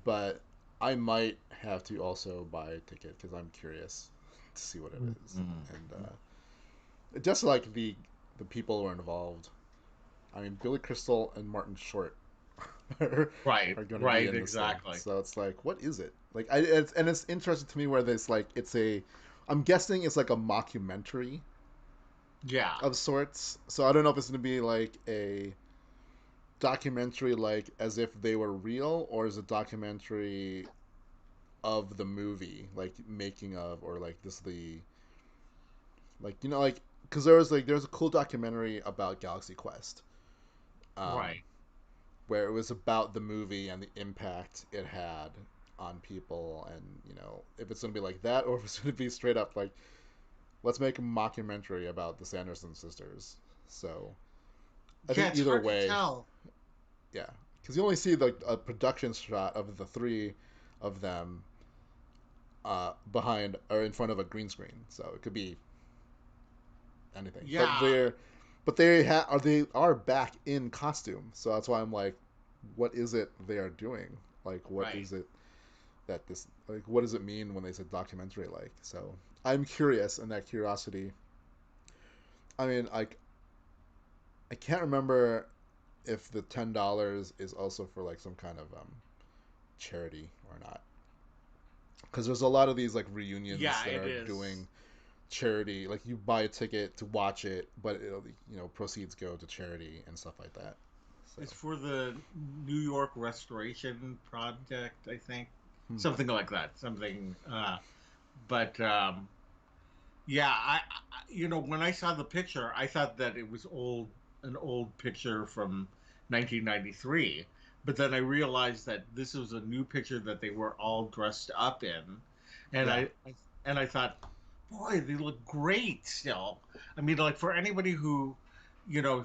[SPEAKER 2] but I might have to also buy a ticket because I'm curious to see what it is, and
[SPEAKER 1] Mm-hmm.
[SPEAKER 2] just like the people who are involved. I mean, Billy Crystal and Martin Short are,
[SPEAKER 1] Right,
[SPEAKER 2] are going to be
[SPEAKER 1] right,
[SPEAKER 2] in this thing,
[SPEAKER 1] exactly.
[SPEAKER 2] so it's like, what is it? Like, it's interesting to me where there's like I'm guessing it's like a mockumentary
[SPEAKER 1] Yeah,
[SPEAKER 2] of sorts. So I don't know if it's going to be like a documentary like as if they were real or is a documentary of the movie like making of or like this the like like because there's a cool documentary about Galaxy Quest um
[SPEAKER 1] right.
[SPEAKER 2] where it was about the movie and the impact it had on people and if it's going to be like that or if it's going to be straight up like let's make a mockumentary about the Sanderson sisters. So I
[SPEAKER 1] Yeah,
[SPEAKER 2] think
[SPEAKER 1] it's
[SPEAKER 2] either
[SPEAKER 1] hard to
[SPEAKER 2] way,
[SPEAKER 1] tell.
[SPEAKER 2] yeah, because you only see a production shot of the three of them behind or in front of a green screen, so it could be anything.
[SPEAKER 1] Yeah,
[SPEAKER 2] But they are back in costume, so that's why I'm like, what is it they are doing? Like, what
[SPEAKER 1] right.
[SPEAKER 2] is it that this like? What does it mean when they say documentary? Like, so I'm curious, and that curiosity. I mean, like, I can't remember if the $10 is also for like some kind of charity or not. Because there's a lot of these like reunions
[SPEAKER 1] Yeah,
[SPEAKER 2] that
[SPEAKER 1] it
[SPEAKER 2] are
[SPEAKER 1] is.
[SPEAKER 2] doing charity. Like you buy a ticket to watch it, but it'll proceeds go to charity and stuff like that. So,
[SPEAKER 1] It's for the New York Restoration Project, I think.
[SPEAKER 2] hmm.
[SPEAKER 1] Something like that. Something. But yeah, when I saw the picture, I thought that it was old an old picture from 1993, but then I realized that this was a new picture that they were all dressed up in, and
[SPEAKER 2] Yeah.
[SPEAKER 1] I thought, boy, they look great still. I mean, like for anybody who,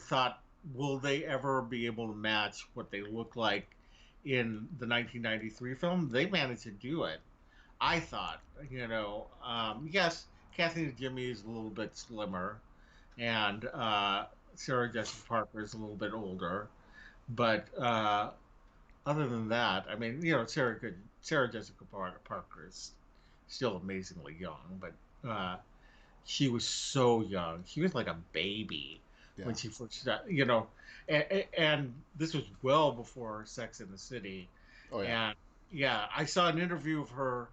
[SPEAKER 1] thought, will they ever be able to match what they look like in the 1993 film? They managed to do it. I thought, yes, Kathy and Jimmy is a little bit slimmer, and Sarah Jessica Parker is a little bit older, but other than that, I mean, Sarah Jessica Parker is still amazingly young, but she was so young. She was like a baby
[SPEAKER 2] Yeah.
[SPEAKER 1] when she first started, and this was well before Sex in the City.
[SPEAKER 2] Oh yeah.
[SPEAKER 1] And yeah, I saw an interview of her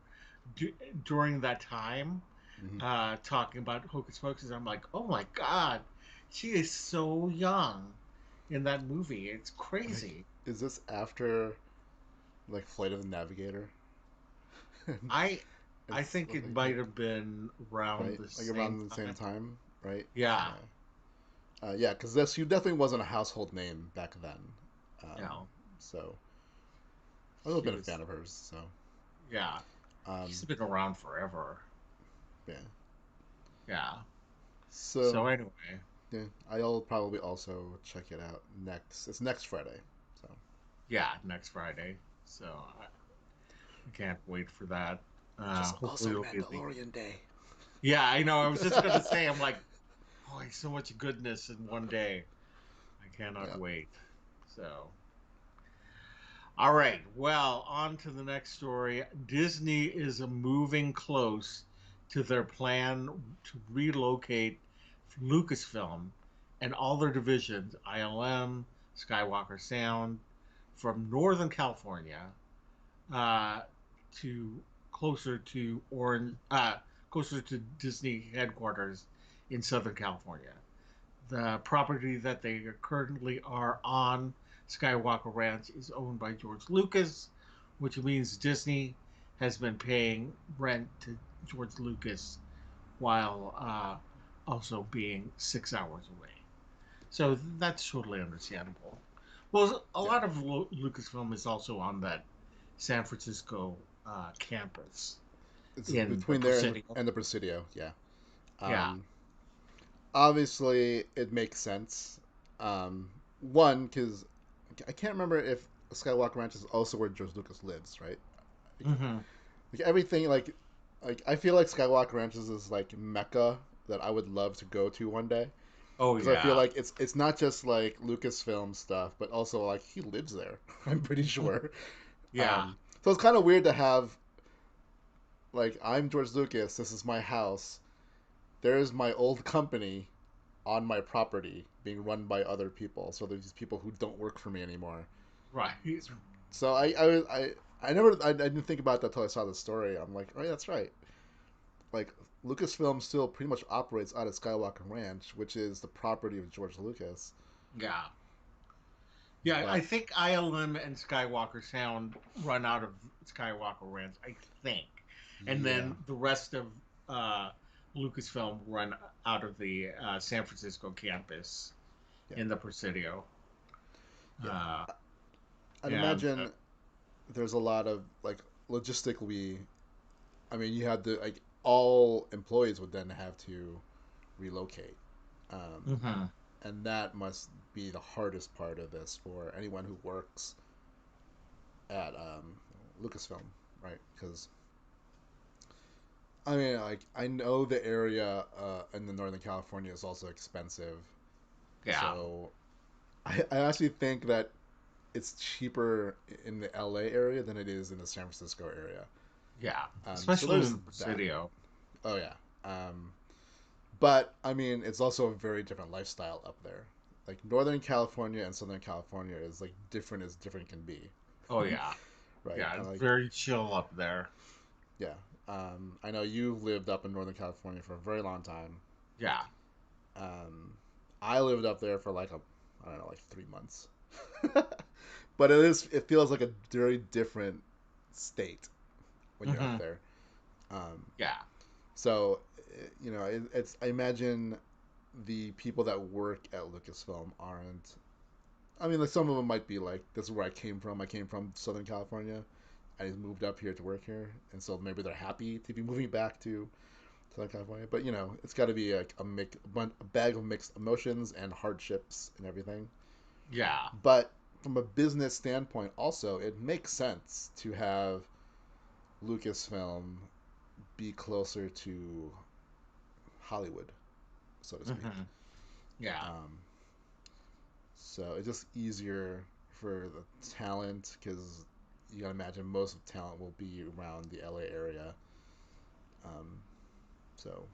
[SPEAKER 1] during that time
[SPEAKER 2] Mm-hmm.
[SPEAKER 1] talking about Hocus Pocus. I'm like, oh my God, she is so young in that movie. It's
[SPEAKER 2] Like,
[SPEAKER 1] crazy.
[SPEAKER 2] is this after like Flight of the Navigator?
[SPEAKER 1] I I
[SPEAKER 2] It's
[SPEAKER 1] think it might have been around
[SPEAKER 2] right,
[SPEAKER 1] the
[SPEAKER 2] like
[SPEAKER 1] same
[SPEAKER 2] around the same
[SPEAKER 1] time.
[SPEAKER 2] time, right?
[SPEAKER 1] Yeah,
[SPEAKER 2] Yeah, because this you definitely wasn't a household name back then.
[SPEAKER 1] no,
[SPEAKER 2] So I've always
[SPEAKER 1] she
[SPEAKER 2] been a
[SPEAKER 1] was.
[SPEAKER 2] fan of hers. So
[SPEAKER 1] Yeah,
[SPEAKER 2] um,
[SPEAKER 1] she's been around forever.
[SPEAKER 2] yeah.
[SPEAKER 1] Yeah.
[SPEAKER 2] So
[SPEAKER 1] So anyway,
[SPEAKER 2] yeah, I'll probably also check it out next. It's next Friday. So
[SPEAKER 1] yeah, next Friday. So I can't wait for that.
[SPEAKER 2] which is
[SPEAKER 1] Hopefully
[SPEAKER 2] also
[SPEAKER 1] it'll be the.
[SPEAKER 2] Mandalorian Day.
[SPEAKER 1] Yeah, I know. I was just gonna say, I'm like, boy, so much goodness in one day. I cannot
[SPEAKER 2] Yeah.
[SPEAKER 1] wait. So, all right. Well, on to the next story. Disney is moving close to their plan to relocate Lucasfilm and all their divisions, ILM, Skywalker Sound, from Northern California uh, to closer to closer to Disney headquarters in Southern California. The property that they currently are on, Skywalker Ranch, is owned by George Lucas, which means Disney has been paying rent to George Lucas while also being 6 hours away. So that's totally understandable. Well, a
[SPEAKER 2] Yeah.
[SPEAKER 1] lot of Lucasfilm is also on that San Francisco campus
[SPEAKER 2] It's
[SPEAKER 1] in the
[SPEAKER 2] between there
[SPEAKER 1] Presidio.
[SPEAKER 2] and the Presidio. Yeah.
[SPEAKER 1] Yeah.
[SPEAKER 2] Um, Obviously, it makes sense. One, because I can't remember if Skywalker Ranch is also where George Lucas lives, right? Like,
[SPEAKER 1] Hmm.
[SPEAKER 2] like everything, like I feel like Skywalker Ranch is like Mecca that I would love to go to one day
[SPEAKER 1] Oh
[SPEAKER 2] because I feel
[SPEAKER 1] yeah.
[SPEAKER 2] like it's not just like Lucasfilm stuff, but also like he lives there. I'm pretty sure.
[SPEAKER 1] Yeah.
[SPEAKER 2] So it's kind of weird to have like I'm George Lucas. This is my house. There's my old company on my property being run by other people. So there's these people who don't work for me anymore.
[SPEAKER 1] Right.
[SPEAKER 2] So I never I didn't think about that until I saw the story. I'm like, oh yeah, that's right. Like Lucasfilm still pretty much operates out of Skywalker Ranch, which is the property of George Lucas.
[SPEAKER 1] Yeah. Yeah, I
[SPEAKER 2] But
[SPEAKER 1] think ILM and Skywalker Sound run out of Skywalker Ranch, I think. And
[SPEAKER 2] yeah,
[SPEAKER 1] then the rest of uh, Lucasfilm run out of the San Francisco campus
[SPEAKER 2] yeah,
[SPEAKER 1] in the Presidio.
[SPEAKER 2] yeah.
[SPEAKER 1] Uh,
[SPEAKER 2] I'd
[SPEAKER 1] and
[SPEAKER 2] imagine there's a lot of like logistically. I mean, you had to like all employees would then have to relocate. Um,
[SPEAKER 1] mhm.
[SPEAKER 2] and that must be the hardest part of this for anyone who works at Lucasfilm, right? Because I mean, like I know the area in the Northern California is also expensive,
[SPEAKER 1] Yeah,
[SPEAKER 2] so I actually think that it's cheaper in the LA area than it is in the San Francisco area.
[SPEAKER 1] yeah,
[SPEAKER 2] So
[SPEAKER 1] especially in
[SPEAKER 2] there's
[SPEAKER 1] the
[SPEAKER 2] that.
[SPEAKER 1] Presidio.
[SPEAKER 2] Oh yeah. But I mean, it's also a very different lifestyle up there. Like Northern California and Southern California is like different as different can be,
[SPEAKER 1] Oh yeah,
[SPEAKER 2] right?
[SPEAKER 1] yeah, it's
[SPEAKER 2] Like
[SPEAKER 1] very chill up there.
[SPEAKER 2] yeah, I know you've lived up in Northern California for a very long time.
[SPEAKER 1] Yeah.
[SPEAKER 2] Um, I lived up there for like I don't know, like 3 months. But it feels like a very different state when you're up
[SPEAKER 1] Hmm.
[SPEAKER 2] there. Um,
[SPEAKER 1] Yeah.
[SPEAKER 2] so, it's I imagine the people that work at Lucasfilm aren't. I mean, like some of them might be like, "This is where I came from. I came from Southern California. I just moved up here to work here," and so maybe they're happy to be moving back to Southern California. But it's got to be like a bag of mixed emotions and hardships and everything.
[SPEAKER 1] Yeah.
[SPEAKER 2] But from a business standpoint, also, it makes sense to have Lucasfilm be closer to Hollywood, so to speak.
[SPEAKER 1] Mm-hmm. Yeah.
[SPEAKER 2] So it's just easier for the talent because you gotta imagine most of the talent will be around the LA area. Um, so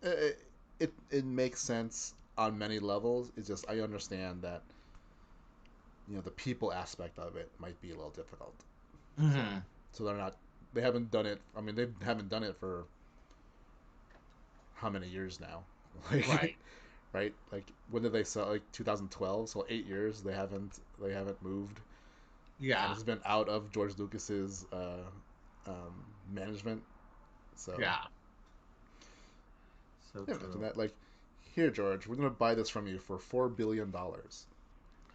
[SPEAKER 2] it makes sense on many levels. It's just I understand that the people aspect of it might be a little difficult.
[SPEAKER 1] Mm-hmm.
[SPEAKER 2] So they haven't done it. I mean, they haven't done it for how many years now?
[SPEAKER 1] Right.
[SPEAKER 2] Right? Like when did they sell? Like 2012. So 8 years they haven't moved.
[SPEAKER 1] Yeah.
[SPEAKER 2] And it's been out of George Lucas's management. So
[SPEAKER 1] yeah. So
[SPEAKER 2] yeah,
[SPEAKER 1] true.
[SPEAKER 2] imagine that. Like, here, George, we're gonna buy this from you for $4 billion,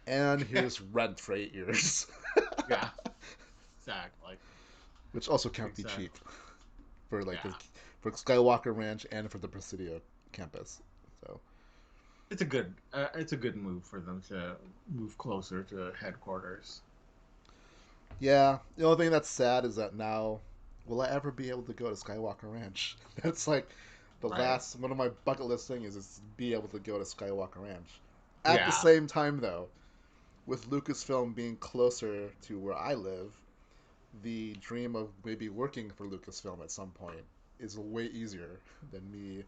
[SPEAKER 2] and here's rent for 8 years.
[SPEAKER 1] Yeah. Exactly.
[SPEAKER 2] Which also can't be cheap for
[SPEAKER 1] Yeah.
[SPEAKER 2] for Skywalker Ranch and for the Presidio campus. So
[SPEAKER 1] It's a good move for them to move closer to headquarters.
[SPEAKER 2] yeah, the only thing that's sad is that now, will I ever be able to go to Skywalker Ranch? That's like the
[SPEAKER 1] Right.
[SPEAKER 2] last one of my bucket list thing is to be able to go to Skywalker Ranch. At the
[SPEAKER 1] Yeah.
[SPEAKER 2] same time, though, with Lucasfilm being closer to where I live, the dream of maybe working for Lucasfilm at some point is way easier than me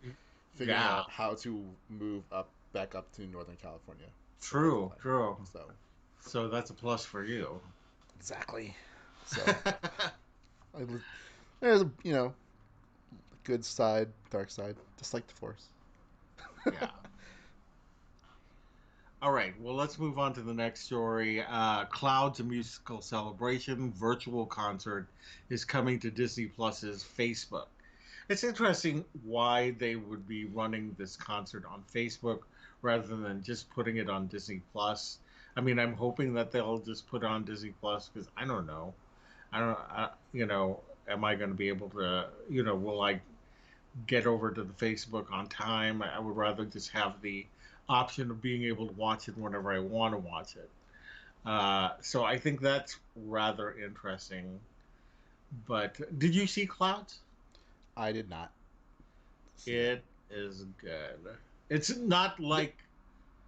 [SPEAKER 2] figuring
[SPEAKER 1] Yeah.
[SPEAKER 2] out how to move back up to Northern California.
[SPEAKER 1] True. True.
[SPEAKER 2] So
[SPEAKER 1] So that's a plus for you.
[SPEAKER 2] exactly. So there's a good side, dark side, just like the Force.
[SPEAKER 1] Yeah. All right. Well, let's move on to the next story. Clouds, a musical celebration virtual concert, is coming to Disney Plus's Facebook. It's interesting why they would be running this concert on Facebook rather than just putting it on Disney Plus. I mean, I'm hoping that they'll just put it on Disney Plus because I don't know. Am I going to be able to, will I get over to the Facebook on time? I would rather just have the option of being able to watch it whenever I want to watch it. So I think that's rather interesting. But did you see Clouds?
[SPEAKER 2] I did not see it.
[SPEAKER 1] It is good. It's not like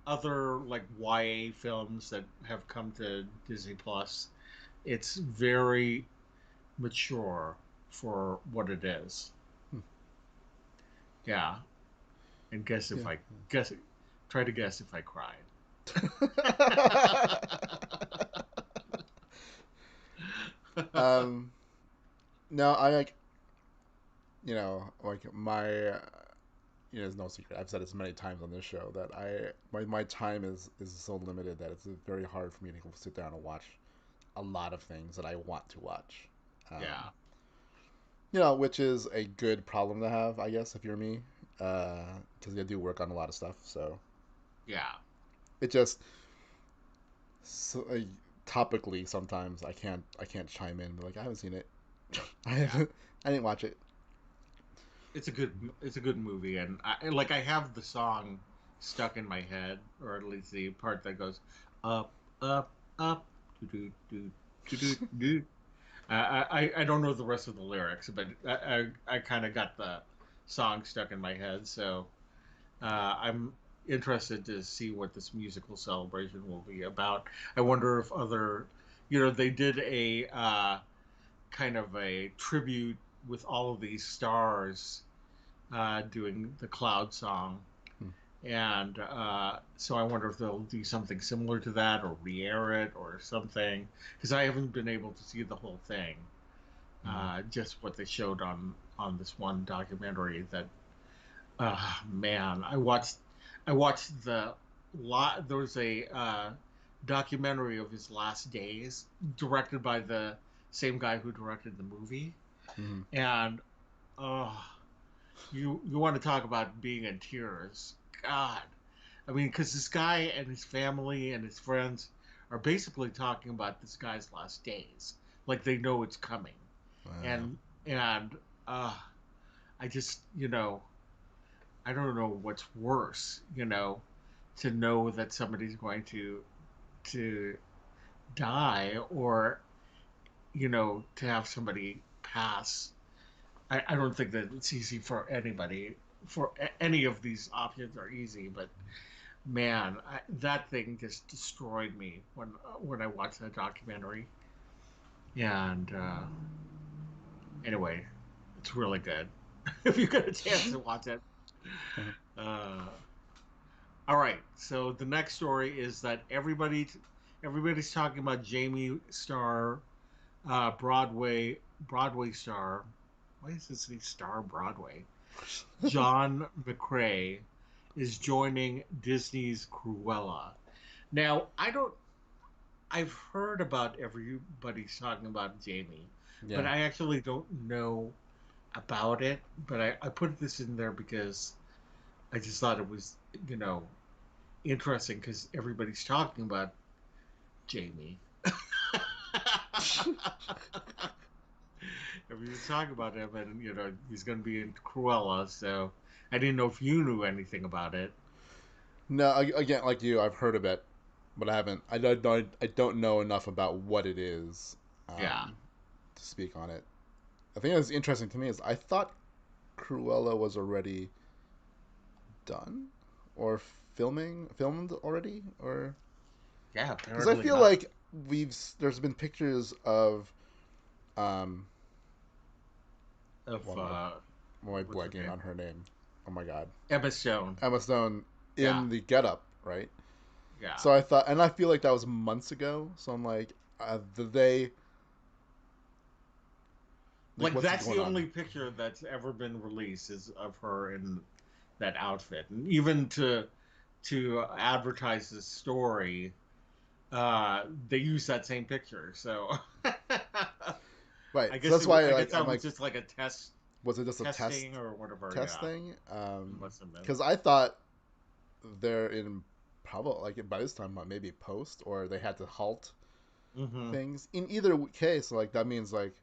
[SPEAKER 1] other like YA films that have come to Disney Plus. It's very mature for what it is.
[SPEAKER 2] Hmm.
[SPEAKER 1] Yeah. And guess if
[SPEAKER 2] Yeah.
[SPEAKER 1] I guess try to guess if I cried.
[SPEAKER 2] No, I like there's no secret. I've said this many times on this show that my time is so limited that it's very hard for me to sit down and watch a lot of things that I want to watch.
[SPEAKER 1] Yeah.
[SPEAKER 2] Which is a good problem to have, I guess, if you're me, because I do work on a lot of stuff. So
[SPEAKER 1] Yeah.
[SPEAKER 2] it just so, topically sometimes I can't chime in and be like I haven't seen it.
[SPEAKER 1] Yeah.
[SPEAKER 2] I didn't watch it.
[SPEAKER 1] It's a good movie, and I have the song stuck in my head, or at least the part that goes up, up, up, do do do do do. I don't know the rest of the lyrics, but I kind of got the song stuck in my head, so I'm interested to see what this musical celebration will be about. I wonder if they did a kind of a tribute with all of these stars doing the Cloud song.
[SPEAKER 2] Hmm.
[SPEAKER 1] And so I wonder if they'll do something similar to that or re air it or something. Because I haven't been able to see the whole thing. Just what they showed on this one documentary that, man, I watched there was a documentary of his last days directed by the same guy who directed the movie.
[SPEAKER 2] Mm-hmm.
[SPEAKER 1] And, oh, you want to talk about being in tears. God. I mean, because this guy and his family and his friends are basically talking about this guy's last days, like they know it's coming,
[SPEAKER 2] Wow.
[SPEAKER 1] and I just I don't know what's worse, to know that somebody's going to die, or to have somebody pass. I don't think that it's easy for anybody. For any of these options are easy, but man, that thing just destroyed me when I watched that documentary. And anyway, it's really good. If you get a chance to watch it. Uh, all right. So the next story is that everybody's talking about Jamie Starr, Broadway star. Why is this a star Broadway? John McCrae is joining Disney's Cruella. Now, I've heard about everybody's talking about Jamie, but
[SPEAKER 2] Yeah.
[SPEAKER 1] I actually don't know about it. But I put this in there because I just thought it was, interesting because everybody's talking about Jamie. Everybody's talking about him, and he's going to be in Cruella. So I didn't know if you knew anything about it.
[SPEAKER 2] No, again, like you, I've heard of it, but I haven't. I don't know enough about what it is
[SPEAKER 1] Yeah.
[SPEAKER 2] to speak on it. I think what's interesting to me is I thought Cruella was already done or filmed already, or
[SPEAKER 1] Yeah,
[SPEAKER 2] because I
[SPEAKER 1] apparently
[SPEAKER 2] feel
[SPEAKER 1] not.
[SPEAKER 2] like there's been pictures of um
[SPEAKER 1] Of
[SPEAKER 2] well, am I
[SPEAKER 1] what's her
[SPEAKER 2] blanking
[SPEAKER 1] name?
[SPEAKER 2] on her name? Oh my god,
[SPEAKER 1] Emma Stone.
[SPEAKER 2] Emma Stone
[SPEAKER 1] Yeah,
[SPEAKER 2] in the getup, right?
[SPEAKER 1] yeah.
[SPEAKER 2] So I thought, and I feel like that was months ago. So I'm like, did they like
[SPEAKER 1] Like
[SPEAKER 2] what's
[SPEAKER 1] that's
[SPEAKER 2] going
[SPEAKER 1] the
[SPEAKER 2] on?
[SPEAKER 1] only picture that's ever been released is of her in that outfit, and even to advertise this story, they use that same picture. So
[SPEAKER 2] Right.
[SPEAKER 1] I
[SPEAKER 2] So
[SPEAKER 1] guess
[SPEAKER 2] that's why
[SPEAKER 1] I
[SPEAKER 2] like
[SPEAKER 1] guess
[SPEAKER 2] I'm
[SPEAKER 1] that was
[SPEAKER 2] like,
[SPEAKER 1] just like a
[SPEAKER 2] was it just a
[SPEAKER 1] testing or whatever.
[SPEAKER 2] test
[SPEAKER 1] Yeah,
[SPEAKER 2] thing?
[SPEAKER 1] it must have been.
[SPEAKER 2] Because I thought they're in probably like by this time maybe post or they had to halt
[SPEAKER 1] Hmm.
[SPEAKER 2] things. In either case, like that means like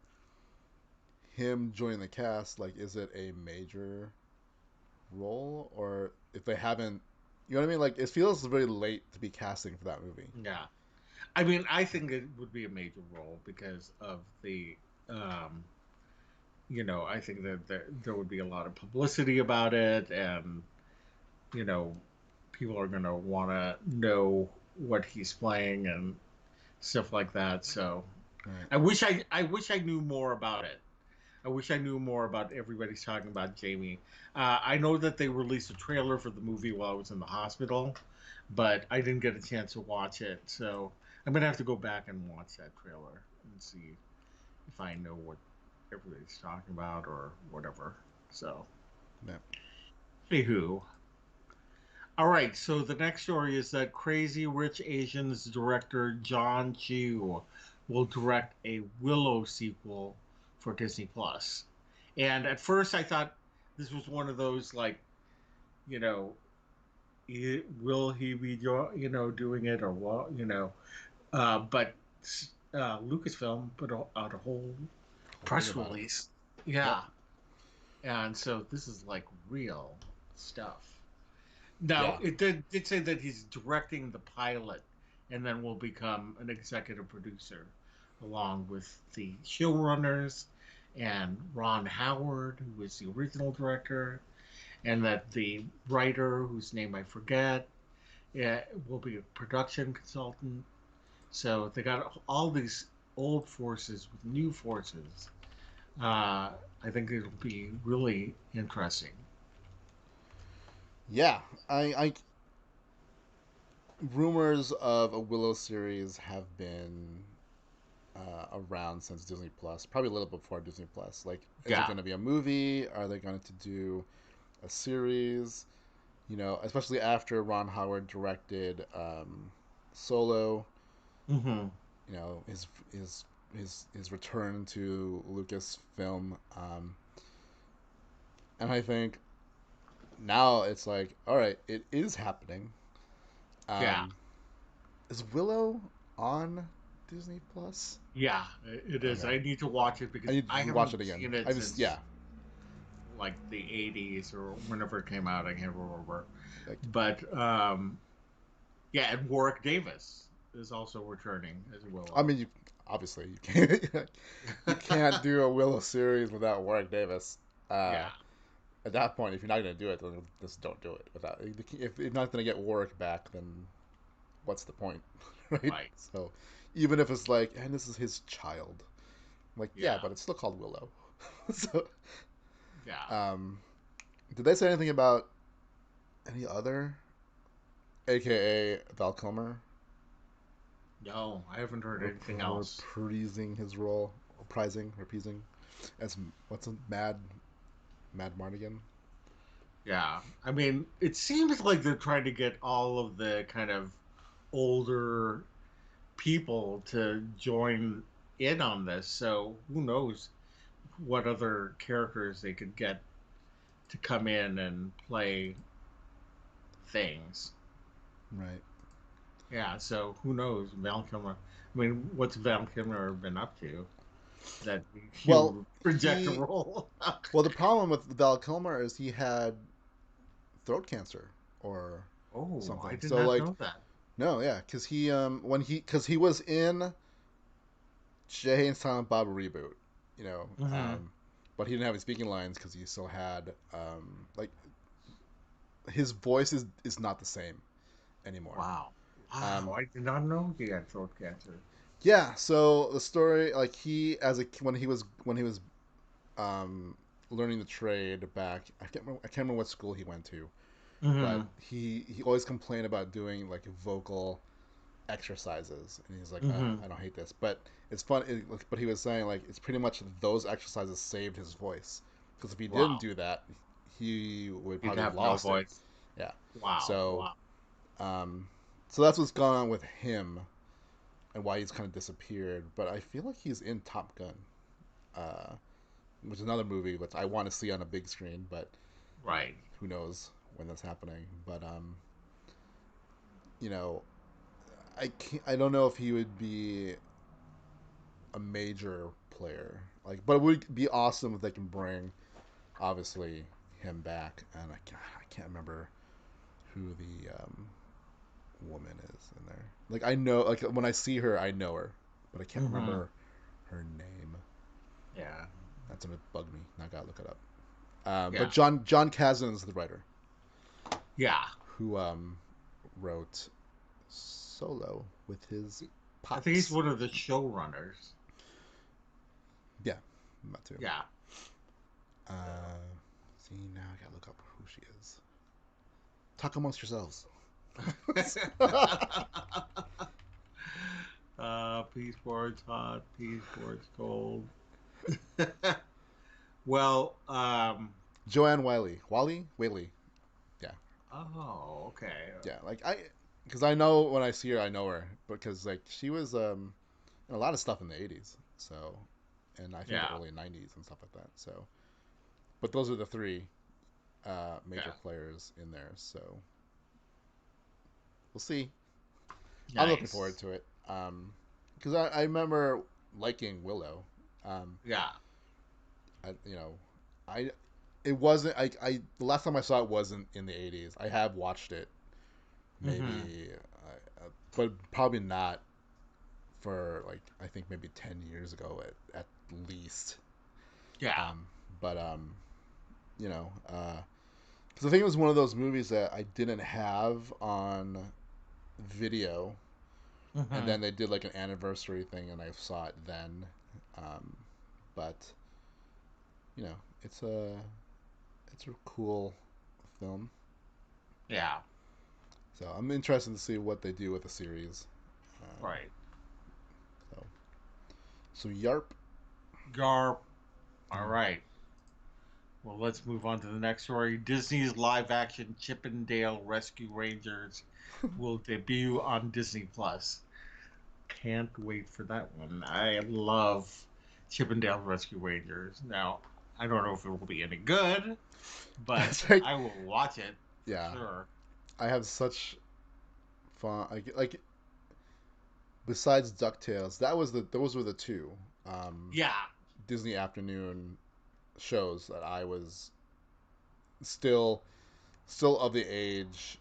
[SPEAKER 2] him joining the cast. Like, is it a major role or if they haven't? You know what I mean? Like it feels very late to be casting for that movie.
[SPEAKER 1] Yeah, I mean, I think it would be a major role because of the um, I think that there would be a lot of publicity about it, and you know, people are going to want to know what he's playing and stuff like that. So
[SPEAKER 2] Right.
[SPEAKER 1] I wish I knew more about it. I wish I knew more about everybody's talking about Jamie. I know that they released a trailer for the movie while I was in the hospital, but I didn't get a chance to watch it. So I'm gonna have to go back and watch that trailer and see if I know what everybody's talking about or whatever. So,
[SPEAKER 2] Yeah.
[SPEAKER 1] anywho, all right. So the next story is that Crazy Rich Asians director John Chu will direct a Willow sequel for Disney Plus. And at first, I thought this was one of those like, you know, will he be doing it or what, but Lucasfilm put out a whole
[SPEAKER 2] Whole thing
[SPEAKER 1] press
[SPEAKER 2] about it.
[SPEAKER 1] release.
[SPEAKER 2] Yep.
[SPEAKER 1] Yeah, and so this is like real stuff. Now,
[SPEAKER 2] Yeah.
[SPEAKER 1] it did say that he's directing the pilot and then will become an executive producer along with the showrunners and Ron Howard, who was the original director, and that the writer, whose name I forget, will be a production consultant. So they got all these old forces with new forces. I think it'll be really interesting.
[SPEAKER 2] Yeah. I rumors of a Willow series have been around since Disney Plus, probably a little before Disney Plus. Like, is it
[SPEAKER 1] Yeah.
[SPEAKER 2] going to be a movie? Are they going to do a series? You know, especially after Ron Howard directed Solo.
[SPEAKER 1] Hmm.
[SPEAKER 2] You know, his return to Lucasfilm, and I think now it's like, all right, it is happening.
[SPEAKER 1] Yeah.
[SPEAKER 2] Is Willow on Disney Plus?
[SPEAKER 1] Yeah, it is.
[SPEAKER 2] Okay.
[SPEAKER 1] I need to watch it
[SPEAKER 2] I
[SPEAKER 1] because
[SPEAKER 2] need
[SPEAKER 1] I
[SPEAKER 2] to watch
[SPEAKER 1] haven't
[SPEAKER 2] it again.
[SPEAKER 1] seen it
[SPEAKER 2] I just
[SPEAKER 1] since like the 80s or whenever it came out. I can't remember.
[SPEAKER 2] like,
[SPEAKER 1] But yeah, and Warwick Davis is also returning as
[SPEAKER 2] I
[SPEAKER 1] Willow.
[SPEAKER 2] mean, obviously you can't do a Willow series without Warwick Davis.
[SPEAKER 1] Yeah.
[SPEAKER 2] At that point, if you're not going to do it, then just don't do it. Without if you're not going to get Warwick back, then what's the point, right?
[SPEAKER 1] Right.
[SPEAKER 2] So even if it's like, and this is his child, I'm like, yeah, but it's still called Willow. So,
[SPEAKER 1] yeah.
[SPEAKER 2] Did they say anything about any other, aka Val Kilmer?
[SPEAKER 1] No, I haven't heard anything else.
[SPEAKER 2] Reprising his role, reprising as what's a Mad Mardigan.
[SPEAKER 1] Yeah, I mean, it seems like they're trying to get all of the kind of older people to join in on this. So who knows what other characters they could get to come in and play things.
[SPEAKER 2] Right.
[SPEAKER 1] Yeah, so who knows? Val Kilmer. I mean, what's Val Kilmer been up to? That he
[SPEAKER 2] Well,
[SPEAKER 1] would project a role.
[SPEAKER 2] well, the problem with Val Kilmer is he had throat cancer or
[SPEAKER 1] Oh, I
[SPEAKER 2] something.
[SPEAKER 1] did
[SPEAKER 2] So
[SPEAKER 1] not
[SPEAKER 2] like,
[SPEAKER 1] know that.
[SPEAKER 2] no, yeah, because he was in Jay and Silent Bob reboot, you know,
[SPEAKER 1] Mm-hmm.
[SPEAKER 2] but he didn't have any speaking lines because he still had like his voice is not the same anymore.
[SPEAKER 1] Wow. Wow,
[SPEAKER 2] Um,
[SPEAKER 1] I did not know he had throat cancer.
[SPEAKER 2] yeah, so the story, like he as a when he was um, learning the trade back, I can't remember what school he went to, but
[SPEAKER 1] Mm-hmm.
[SPEAKER 2] he always complained about doing like vocal exercises, and he's like,
[SPEAKER 1] Mm-hmm.
[SPEAKER 2] I don't hate this, but it's fun. But he was saying like it's pretty much those exercises saved his voice, because if he didn't
[SPEAKER 1] Wow.
[SPEAKER 2] do that, he would
[SPEAKER 1] He'd
[SPEAKER 2] probably have
[SPEAKER 1] have no
[SPEAKER 2] lost it.
[SPEAKER 1] voice.
[SPEAKER 2] Yeah.
[SPEAKER 1] Wow.
[SPEAKER 2] So
[SPEAKER 1] Wow.
[SPEAKER 2] um, so that's what's going on with him and why he's kind of disappeared. But I feel like he's in Top Gun, uh, which is another movie which I want to see on a big screen, but
[SPEAKER 1] Right.
[SPEAKER 2] who knows when that's happening. But you know, I don't know if he would be a major player. Like, but it would be awesome if they can bring, obviously, him back. And I can't remember who the woman is in there. Like, I know, like when I see her, I know her, but I can't
[SPEAKER 1] Mm-hmm.
[SPEAKER 2] remember her name.
[SPEAKER 1] Yeah.
[SPEAKER 2] That's gonna bug me. Now I gotta look it up.
[SPEAKER 1] Yeah.
[SPEAKER 2] But John Kasdan is the writer
[SPEAKER 1] Yeah.
[SPEAKER 2] who wrote Solo with his
[SPEAKER 1] I think he's
[SPEAKER 2] pops.
[SPEAKER 1] one of the showrunners.
[SPEAKER 2] Yeah, that too.
[SPEAKER 1] Yeah.
[SPEAKER 2] See, now I gotta look up who she is. Talk amongst yourselves.
[SPEAKER 1] Peace boards hot, peace boards cold. Well,
[SPEAKER 2] Joanne Whaley. Yeah,
[SPEAKER 1] oh, okay.
[SPEAKER 2] yeah. Like because I know when I see her, I know her because like she was in a lot of stuff in the '80s, so and I think the
[SPEAKER 1] Yeah.
[SPEAKER 2] early '90s and stuff like that. So, but those are the three major
[SPEAKER 1] Yeah.
[SPEAKER 2] players in there. So we'll see. I'm looking forward
[SPEAKER 1] Nice.
[SPEAKER 2] to it because I remember liking Willow.
[SPEAKER 1] Yeah.
[SPEAKER 2] You know, I it wasn't I the last time I saw it wasn't in the '80s. I have watched it
[SPEAKER 1] Mm-hmm.
[SPEAKER 2] maybe, but probably not for like I think maybe 10 years ago at least.
[SPEAKER 1] Yeah.
[SPEAKER 2] Um, but you know, because I think it was one of those movies that I didn't have on video, and
[SPEAKER 1] Mm-hmm.
[SPEAKER 2] then they did like an anniversary thing, and I saw it then. Um, but you know, it's a cool film.
[SPEAKER 1] Yeah.
[SPEAKER 2] So I'm interested to see what they do with the series. Um,
[SPEAKER 1] Right.
[SPEAKER 2] so, so Yarp.
[SPEAKER 1] Garp. All right. Well, let's move on to the next story. Disney's live action Chippendale Rescue Rangers will debut on Disney Plus. Can't wait for that one. I love Chippendale Rescue Rangers. Now, I don't know if it will be any good, but
[SPEAKER 2] like,
[SPEAKER 1] I will watch it.
[SPEAKER 2] Yeah,
[SPEAKER 1] sure.
[SPEAKER 2] I have such fun. Like besides Ducktales, those were the two
[SPEAKER 1] Yeah.
[SPEAKER 2] Disney afternoon shows that I was still of the age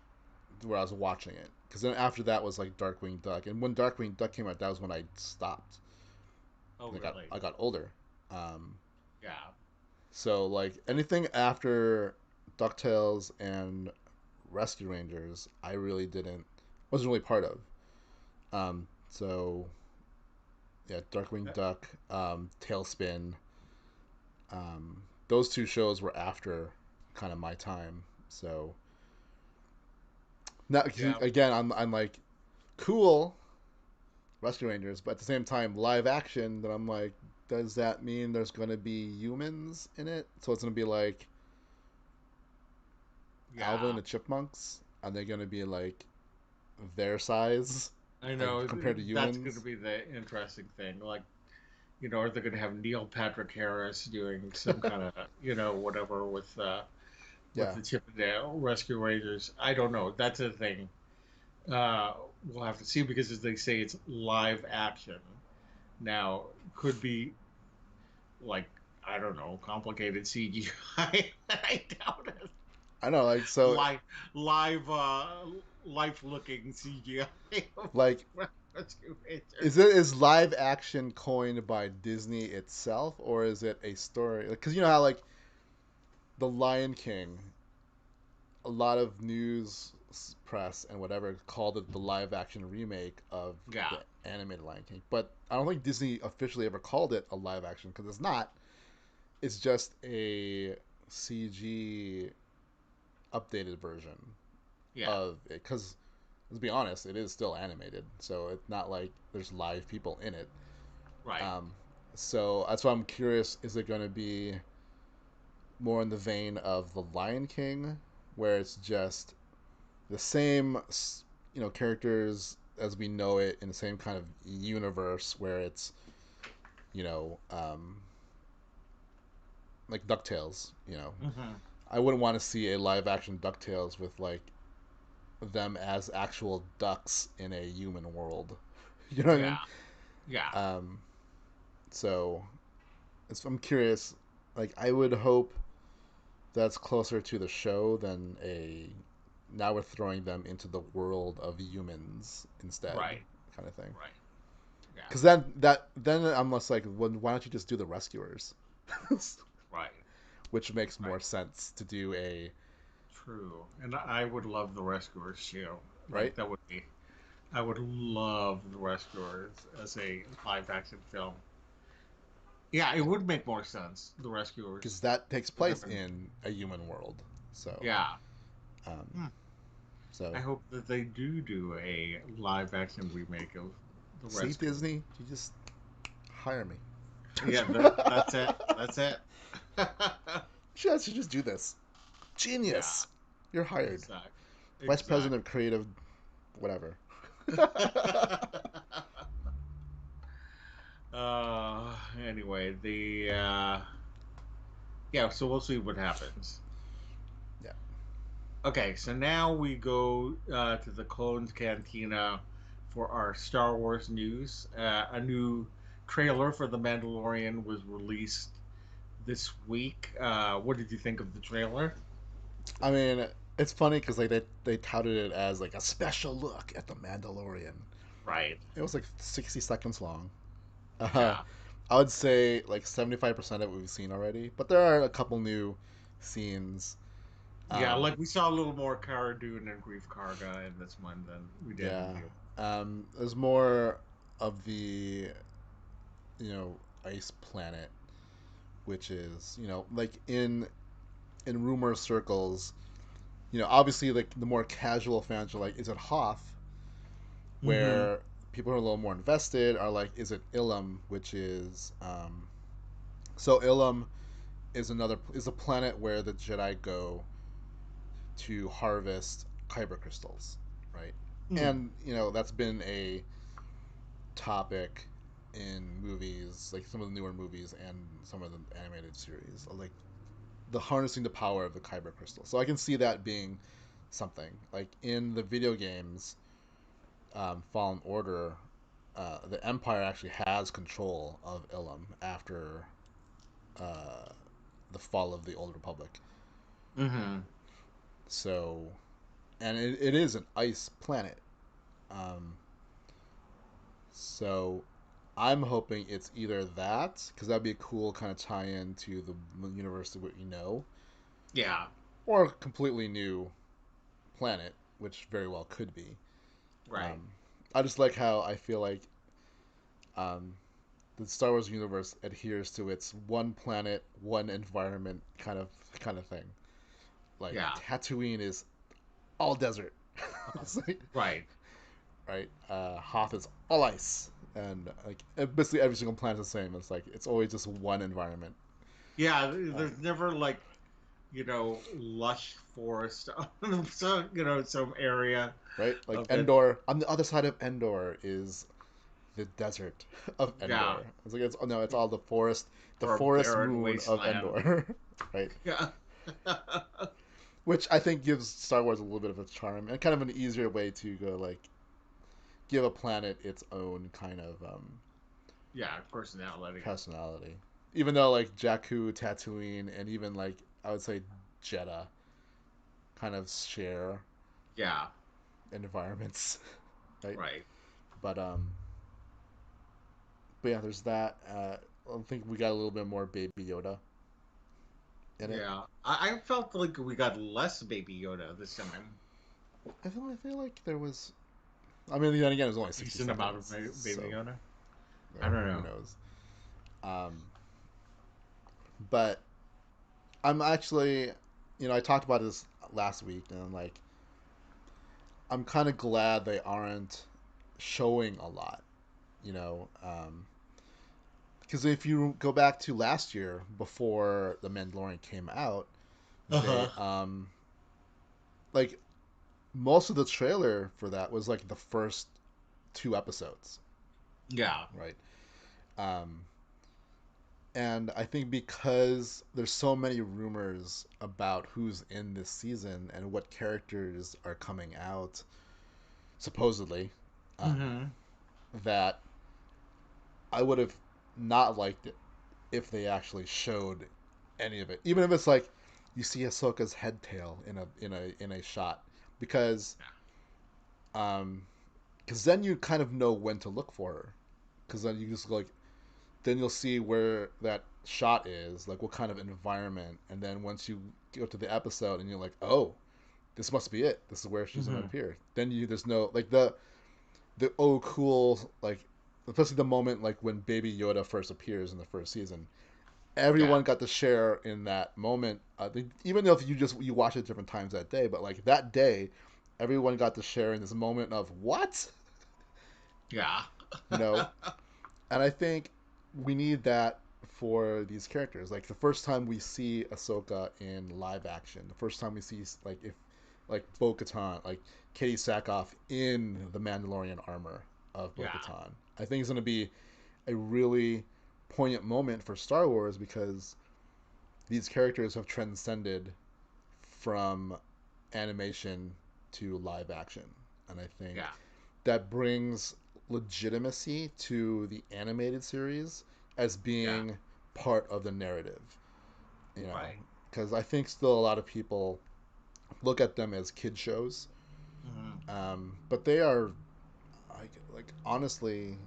[SPEAKER 2] where I was watching it. Because then after that was like Darkwing Duck, and when Darkwing Duck came out, that was when I stopped.
[SPEAKER 1] Oh, really?
[SPEAKER 2] I got older. Um,
[SPEAKER 1] Yeah.
[SPEAKER 2] so like anything after Ducktales and Rescue Rangers, I really wasn't really part of. So yeah, Darkwing Duck, Tailspin, those two shows were after kind of my time. So now
[SPEAKER 1] Yeah.
[SPEAKER 2] again, I'm like cool Rescue Rangers, but at the same time, live action. Then I'm like, does that mean there's going to be humans in it? So it's going to be like Alvin and the Chipmunks. Are they going to be like their size?
[SPEAKER 1] I know,
[SPEAKER 2] like, compared to
[SPEAKER 1] that's going to
[SPEAKER 2] humans.
[SPEAKER 1] be the interesting thing. Like, are they going to have Neil Patrick Harris doing some kind of, whatever with
[SPEAKER 2] Yeah.
[SPEAKER 1] the Chippendale Rescue Rangers? I don't know. That's the thing. Uh, we'll have to see because, as they say, it's live action. Now, could be like, I don't know, complicated CGI. I doubt it.
[SPEAKER 2] I know, like so,
[SPEAKER 1] Live, live, life-looking CGI of
[SPEAKER 2] like,
[SPEAKER 1] Rescue Rangers.
[SPEAKER 2] is live action coined by Disney itself, or is it a story? Because you know how like the Lion King, a lot of news press and whatever called it the live action remake of
[SPEAKER 1] Yeah.
[SPEAKER 2] the animated Lion King, but I don't think Disney officially ever called it a live action because it's not. It's just a CG updated version
[SPEAKER 1] Yeah.
[SPEAKER 2] of it. Because let's be honest, it is still animated, so it's not like there's live people in it.
[SPEAKER 1] Right.
[SPEAKER 2] So that's why I'm curious: is it going to be more in the vein of the Lion King, where it's just the same, characters as we know it in the same kind of universe, where it's, you know, like DuckTales.
[SPEAKER 1] Mm-hmm.
[SPEAKER 2] I wouldn't want to see a live action DuckTales with like them as actual ducks in a human world. You know what I
[SPEAKER 1] Yeah.
[SPEAKER 2] mean?
[SPEAKER 1] Yeah.
[SPEAKER 2] Um, so I'm curious. Like, I would hope that's closer to the show than a now we're throwing them into the world of humans instead
[SPEAKER 1] Right.
[SPEAKER 2] kind of thing.
[SPEAKER 1] Right. Yeah.
[SPEAKER 2] Because then I'm less like, well, why don't you just do the Rescuers?
[SPEAKER 1] Right.
[SPEAKER 2] Which makes
[SPEAKER 1] Right.
[SPEAKER 2] more sense to do a
[SPEAKER 1] True. And I would love the Rescuers show.
[SPEAKER 2] right.
[SPEAKER 1] Like that would be. I would love the Rescuers as a live action film. Yeah, it would make more sense. The
[SPEAKER 2] Because
[SPEAKER 1] Rescuers.
[SPEAKER 2] that takes
[SPEAKER 1] With them
[SPEAKER 2] place
[SPEAKER 1] in-
[SPEAKER 2] in a human world. So,
[SPEAKER 1] Yeah.
[SPEAKER 2] um,
[SPEAKER 1] Hmm.
[SPEAKER 2] so
[SPEAKER 1] I hope that they do a live action remake of the
[SPEAKER 2] see
[SPEAKER 1] Rescuers.
[SPEAKER 2] Disney, you just hire me.
[SPEAKER 1] Yeah, that's it. That's it.
[SPEAKER 2] She should just do this.
[SPEAKER 1] Yeah,
[SPEAKER 2] Genius. You're hired.
[SPEAKER 1] exactly.
[SPEAKER 2] Vice President
[SPEAKER 1] Exactly.
[SPEAKER 2] of Creative, whatever.
[SPEAKER 1] Anyway, yeah, so we'll see what happens.
[SPEAKER 2] Yeah.
[SPEAKER 1] Okay, so now we go to the Clones Cantina for our Star Wars news. A new trailer for The Mandalorian was released this week. What did you think of the trailer?
[SPEAKER 2] I mean, it's funny because like they touted it as like a special look at the Mandalorian.
[SPEAKER 1] Right.
[SPEAKER 2] It was like 60 seconds long. Uh,
[SPEAKER 1] Yeah.
[SPEAKER 2] I would say like 75% of it we've seen already, but there are a couple new scenes.
[SPEAKER 1] Yeah,
[SPEAKER 2] Um,
[SPEAKER 1] like we saw a little more Cara Dune and Grief Karga in this one than we did in
[SPEAKER 2] yeah.
[SPEAKER 1] the.
[SPEAKER 2] There's more of the ice planet, which is like in rumor circles. Obviously like the more casual fans are like, is it Hoth?
[SPEAKER 1] Mm-hmm.
[SPEAKER 2] Where people who are a little more invested are like, is it Ilum? Which is so Ilum is a planet where the Jedi go to harvest kyber crystals, right?
[SPEAKER 1] Mm.
[SPEAKER 2] And that's been a topic in movies, like some of the newer movies and some of the animated series, like the harnessing the power of the kyber crystal. So I can see that being something like in the video games. Fallen Order, the Empire actually has control of Ilum after uh, the fall of the Old Republic.
[SPEAKER 1] Mm-hmm.
[SPEAKER 2] So, and it is an ice planet. Um, so, I'm hoping it's either that, because that'd be a cool kind of tie-in to the universe of what you know,
[SPEAKER 1] Yeah.
[SPEAKER 2] or a completely new planet, which very well could be.
[SPEAKER 1] Right.
[SPEAKER 2] I just like how I feel like um, the Star Wars universe adheres to its one planet, one environment kind of thing. Like
[SPEAKER 1] Yeah.
[SPEAKER 2] Tatooine is all desert. Like,
[SPEAKER 1] right.
[SPEAKER 2] right. Hoth is all ice, and like basically every single planet is the same. It's like it's always just one environment.
[SPEAKER 1] Yeah. There's never like lush forest so some area
[SPEAKER 2] Right. Like
[SPEAKER 1] of it.
[SPEAKER 2] Endor. On the other side of Endor is the desert of
[SPEAKER 1] Yeah.
[SPEAKER 2] Endor. It's like it's no, it's all the
[SPEAKER 1] Or a
[SPEAKER 2] forest
[SPEAKER 1] barren
[SPEAKER 2] moon of
[SPEAKER 1] wasteland.
[SPEAKER 2] Endor. Right.
[SPEAKER 1] Yeah.
[SPEAKER 2] Which I think gives Star Wars a little bit of a charm and kind of an easier way to go like give a planet its own kind of
[SPEAKER 1] Yeah, personality.
[SPEAKER 2] personality. Even though like Jakku, Tatooine, and even like I would say Jeddah kind of share
[SPEAKER 1] Yeah.
[SPEAKER 2] environments, right?
[SPEAKER 1] Right.
[SPEAKER 2] But but yeah, there's that. I think we got a little bit more Baby Yoda in it.
[SPEAKER 1] Yeah. I felt like we got less Baby Yoda this time.
[SPEAKER 2] I feel like there was. I mean, then again, it was only 60
[SPEAKER 1] Decent amount of
[SPEAKER 2] seconds,
[SPEAKER 1] Baby
[SPEAKER 2] so
[SPEAKER 1] Yoda.
[SPEAKER 2] you
[SPEAKER 1] I
[SPEAKER 2] know,
[SPEAKER 1] don't
[SPEAKER 2] who
[SPEAKER 1] know.
[SPEAKER 2] knows? But I'm actually, I talked about this last week, and I'm kind of glad they aren't showing a lot, you know, because if you go back to last year before the Mandalorian came out, they
[SPEAKER 1] Uh-huh.
[SPEAKER 2] like most of the trailer for that was like the first two episodes,
[SPEAKER 1] Yeah.
[SPEAKER 2] right? Um, and I think because there's so many rumors about who's in this season and what characters are coming out, supposedly, um,
[SPEAKER 1] Mm-hmm.
[SPEAKER 2] that I would have not liked it if they actually showed any of it, even if it's like you see Ahsoka's head tail in a shot, because um, because then you kind of know when to look for her, because then you just like then you'll see where that shot is, like what kind of environment, and then once you go to the episode and you're like, oh, this must be it. This is where she's gonna
[SPEAKER 1] Mm-hmm.
[SPEAKER 2] appear. Then you there's no like the oh cool like especially the moment like when Baby Yoda first appears in the first season.
[SPEAKER 1] Yeah.
[SPEAKER 2] Everyone got to share in that moment. Even though if you watch it different times that day, but like that day, everyone got to share in this moment of what
[SPEAKER 1] Yeah.
[SPEAKER 2] you know. And I think we need that for these characters. Like the first time we see Ahsoka in live action, the first time we see like if like Bo-Katan, like Katie Sackhoff in the Mandalorian armor of
[SPEAKER 1] yeah.
[SPEAKER 2] Bo-Katan, I think it's going to be a really poignant moment for Star Wars because these characters have transcended from animation to live action, and I think
[SPEAKER 1] Yeah.
[SPEAKER 2] that brings legitimacy to the animated series as
[SPEAKER 1] Yeah.
[SPEAKER 2] being part of the narrative, you know,
[SPEAKER 1] Right.
[SPEAKER 2] because I think still a lot of people look at them as kid shows,
[SPEAKER 1] Mm-hmm.
[SPEAKER 2] but they are like honestly,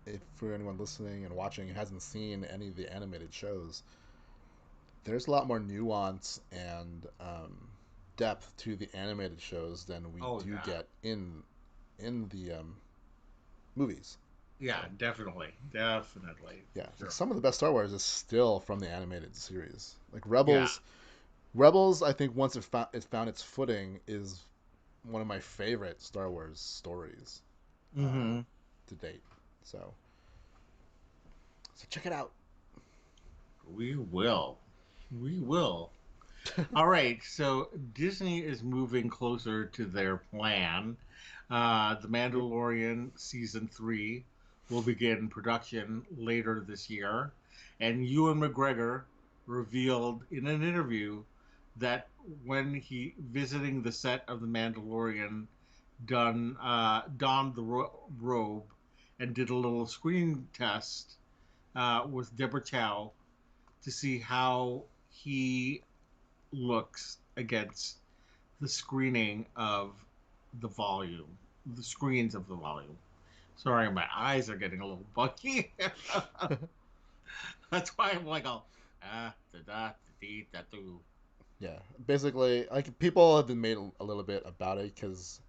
[SPEAKER 2] if for anyone listening and watching hasn't seen any of the animated shows, there's a lot more nuance and depth to the animated shows than we
[SPEAKER 1] Oh
[SPEAKER 2] do
[SPEAKER 1] yeah.
[SPEAKER 2] get in the movies.
[SPEAKER 1] Yeah,
[SPEAKER 2] So
[SPEAKER 1] definitely. Definitely.
[SPEAKER 2] yeah, like
[SPEAKER 1] Sure.
[SPEAKER 2] some of the best Star Wars is still from the animated series. Like
[SPEAKER 1] Yeah.
[SPEAKER 2] Rebels, I think once it found its footing, is one of my favorite Star Wars stories uh,
[SPEAKER 1] Mm-hmm.
[SPEAKER 2] to date. So check it out.
[SPEAKER 1] We will. We will. All right, so Disney is moving closer to their plan. The Mandalorian season 3 will begin production later this year. And Ewan McGregor revealed in an interview that when he visiting the set of The Mandalorian, donned the robe and did a little screen test with Deborah Chow to see how he looks against the screening of the screens of the volume. Sorry, my eyes are getting a little buggy. That's why I'm like, oh, da da da da do.
[SPEAKER 2] Yeah, basically, like people have been made a little bit about it because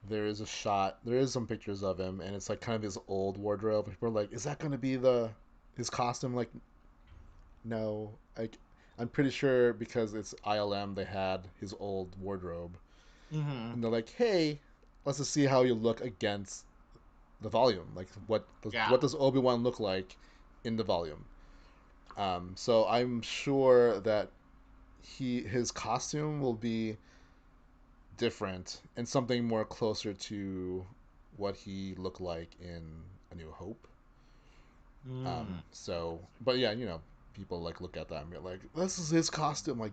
[SPEAKER 2] there is a shot, there is some pictures of him, and it's like kind of his old wardrobe. People are like, "Is that going to be the his costume?" Like, no, like I'm pretty sure because it's ILM, they had his old wardrobe,
[SPEAKER 1] Mm-hmm.
[SPEAKER 2] and they're like, "Hey, let's just see how you look against the volume. Like,
[SPEAKER 1] Yeah.
[SPEAKER 2] what does Obi-Wan look like in the volume?" So I'm sure that his costume will be different and something more closer to what he looked like in A New Hope.
[SPEAKER 1] Mm.
[SPEAKER 2] But yeah, people like look at that and be like, "This is his costume." Like,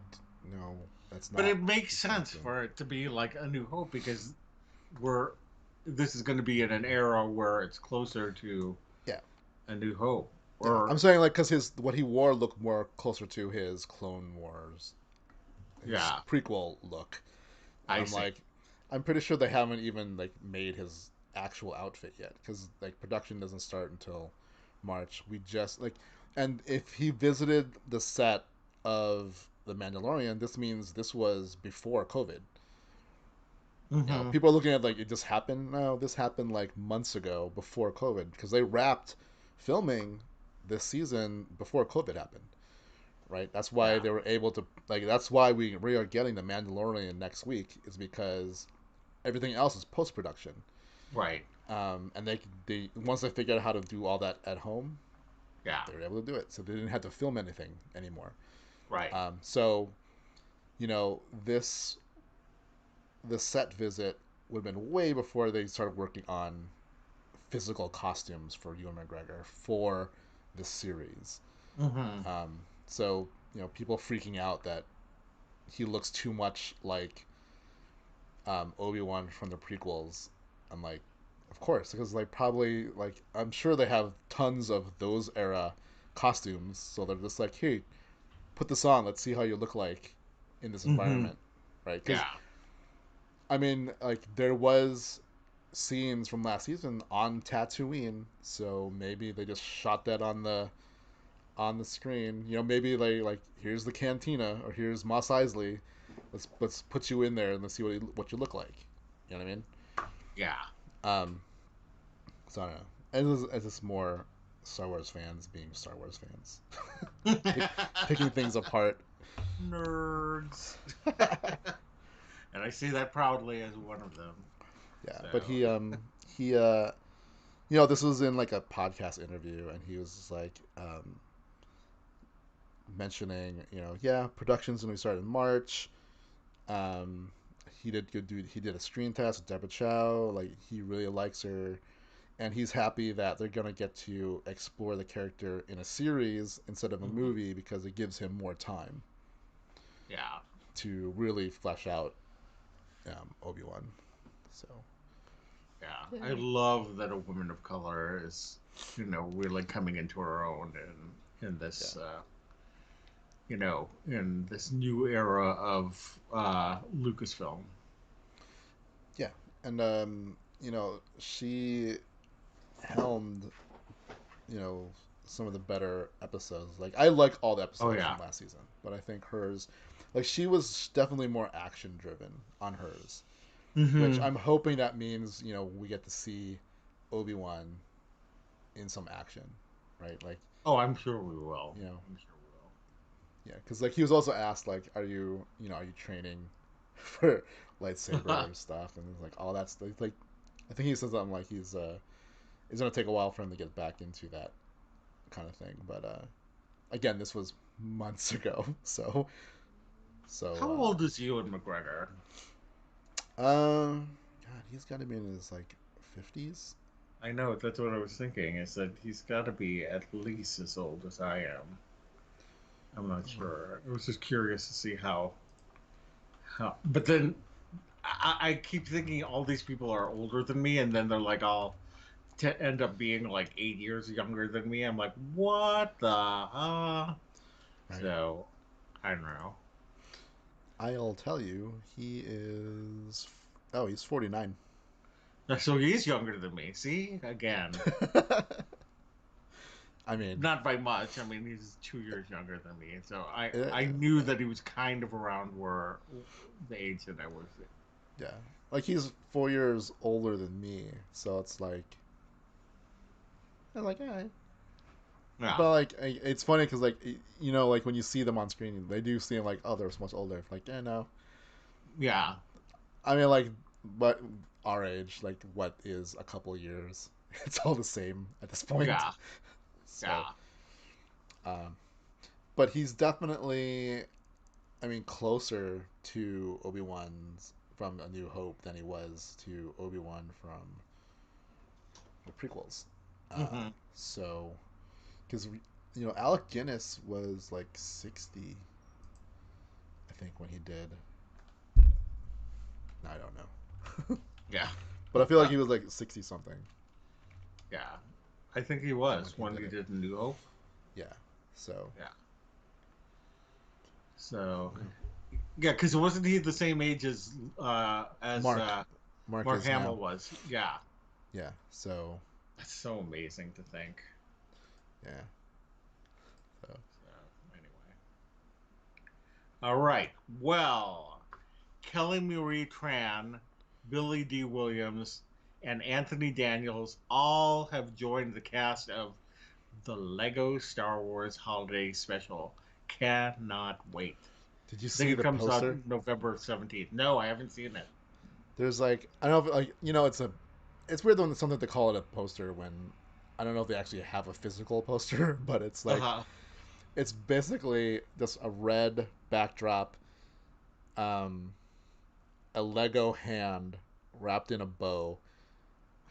[SPEAKER 2] no, that's
[SPEAKER 1] But
[SPEAKER 2] not
[SPEAKER 1] it makes
[SPEAKER 2] his
[SPEAKER 1] sense
[SPEAKER 2] costume.
[SPEAKER 1] for it to be like A New Hope because we're this is going to be in an era where it's closer to
[SPEAKER 2] Yeah,
[SPEAKER 1] A New Hope.
[SPEAKER 2] yeah.
[SPEAKER 1] Or
[SPEAKER 2] I'm saying like because his what he wore looked more closer to his Clone Wars, his
[SPEAKER 1] yeah,
[SPEAKER 2] prequel look, and
[SPEAKER 1] I
[SPEAKER 2] I'm
[SPEAKER 1] see.
[SPEAKER 2] like, I'm pretty sure they haven't even like made his actual outfit yet because like production doesn't start until March. We just like, and if he visited the set of The Mandalorian, this means this was before COVID.
[SPEAKER 1] Mm-hmm.
[SPEAKER 2] People are looking at like it just happened. No, this happened like months ago before COVID because they wrapped filming this season before COVID happened. Right. That's why
[SPEAKER 1] Yeah.
[SPEAKER 2] they were able to like. That's why we are getting the Mandalorian next week is because everything else is post production.
[SPEAKER 1] Right.
[SPEAKER 2] And they once they figured out how to do all that at home,
[SPEAKER 1] Yeah.
[SPEAKER 2] they were able to do it. So they didn't have to film anything anymore.
[SPEAKER 1] Right.
[SPEAKER 2] So this set visit would have been way before they started working on physical costumes for Ewan McGregor for this series.
[SPEAKER 1] Mm-hmm.
[SPEAKER 2] So people freaking out that he looks too much like Obi-Wan from the prequels. I'm like, of course, because like probably like I'm sure they have tons of those era costumes, so they're just like, hey, put this on, let's see how you look like in this
[SPEAKER 1] Mm-hmm.
[SPEAKER 2] environment, right? Because
[SPEAKER 1] Yeah.
[SPEAKER 2] I mean, like there was scenes from last season on Tatooine, so maybe they just shot that on the screen. Maybe they like here's the cantina or here's Mos Eisley. Let's put you in there and let's see what you look like. You know what I mean?
[SPEAKER 1] Yeah.
[SPEAKER 2] Um, so I don't know. It's just more Star Wars fans being Star Wars fans, picking things apart.
[SPEAKER 1] Nerds. And I say that proudly as one of them.
[SPEAKER 2] Yeah,
[SPEAKER 1] So.
[SPEAKER 2] but he this was in like a podcast interview, and he was just like mentioning, yeah, production's gonna be starting in March. Um, he did a screen test with Deborah Chow. Like he really likes her, and he's happy that they're gonna get to explore the character in a series instead of a
[SPEAKER 1] Mm-hmm.
[SPEAKER 2] movie because it gives him more time
[SPEAKER 1] Yeah.
[SPEAKER 2] to really flesh out Obi-Wan. So
[SPEAKER 1] Yeah. I
[SPEAKER 2] yeah,
[SPEAKER 1] love that a woman of color is, really coming into her own in
[SPEAKER 2] yeah,
[SPEAKER 1] this, in this new era of Lucasfilm.
[SPEAKER 2] yeah, and she helmed some of the better episodes. Like I like all the
[SPEAKER 1] Oh
[SPEAKER 2] episodes
[SPEAKER 1] yeah.
[SPEAKER 2] from last season, but I think hers, like she was definitely more action driven on hers, which
[SPEAKER 1] Mm-hmm.
[SPEAKER 2] I'm hoping that means we get to see Obi-Wan in some action, right? Like
[SPEAKER 1] Oh, I'm sure we will.
[SPEAKER 2] you know,
[SPEAKER 1] I'm sure we will.
[SPEAKER 2] yeah, because like he was also asked like, are you training for lightsaber stuff and like all that stuff. Like I think he says something like it's gonna take a while for him to get back into that kind of thing, but again, this was months ago, so
[SPEAKER 1] How old is Ewan McGregor?
[SPEAKER 2] God, he's got to be in his like 50s.
[SPEAKER 1] I know, that's what I was thinking, is that he's got to be at least as old as I am. I'm not sure. I was just curious to see how. But then I keep thinking all these people are older than me, and then they're like all end up being like 8 years younger than me. I'm like, what the?
[SPEAKER 2] Right.
[SPEAKER 1] So, I don't know.
[SPEAKER 2] I'll tell you, he is. Oh, he's 49.
[SPEAKER 1] So he's younger than me. See, again,
[SPEAKER 2] I mean,
[SPEAKER 1] not by much. I mean, he's 2 years younger than me, so I
[SPEAKER 2] it,
[SPEAKER 1] I knew that he was kind of around where the age that I was.
[SPEAKER 2] yeah, like he's 4 years older than me, so it's like, I'm like, all right.
[SPEAKER 1] Yeah,
[SPEAKER 2] But like, it's funny because like, like when you see them on screen, they do seem like, oh, they're so much older. Like, yeah, no.
[SPEAKER 1] yeah,
[SPEAKER 2] I mean, like, but our age, like, what is a couple years? It's all the same at this point.
[SPEAKER 1] yeah,
[SPEAKER 2] So,
[SPEAKER 1] yeah.
[SPEAKER 2] um, but he's definitely, I mean, closer to Obi-Wan's from A New Hope than he was to Obi-Wan from the prequels.
[SPEAKER 1] Mm-hmm.
[SPEAKER 2] So, because Alec Guinness was like 60, I think, when he did. I don't know,
[SPEAKER 1] Yeah,
[SPEAKER 2] but I feel like he was like 60 something
[SPEAKER 1] yeah. I think he
[SPEAKER 2] when
[SPEAKER 1] was
[SPEAKER 2] he
[SPEAKER 1] when
[SPEAKER 2] did
[SPEAKER 1] he
[SPEAKER 2] it.
[SPEAKER 1] did New Hope.
[SPEAKER 2] Yeah. So.
[SPEAKER 1] Yeah. So yeah, because wasn't he the same age as
[SPEAKER 2] Mark. Mark
[SPEAKER 1] Mark
[SPEAKER 2] is
[SPEAKER 1] Hamill
[SPEAKER 2] now.
[SPEAKER 1] was? Yeah,
[SPEAKER 2] Yeah. So.
[SPEAKER 1] that's so amazing to think.
[SPEAKER 2] Yeah. So.
[SPEAKER 1] So anyway, all right. Well, Kelly Marie Tran, Billy D. Williams, and Anthony Daniels all have joined the cast of the Lego Star Wars Holiday Special. Cannot wait.
[SPEAKER 2] Did you
[SPEAKER 1] I think
[SPEAKER 2] see
[SPEAKER 1] it
[SPEAKER 2] the
[SPEAKER 1] comes out
[SPEAKER 2] poster?
[SPEAKER 1] November 17th. No, I haven't seen it.
[SPEAKER 2] There's like I don't know if, like it's weird when something to call it a poster when I don't know if they actually have a physical poster, but it's like
[SPEAKER 1] Uh-huh.
[SPEAKER 2] it's basically just a red backdrop, um, a Lego hand wrapped in a bow,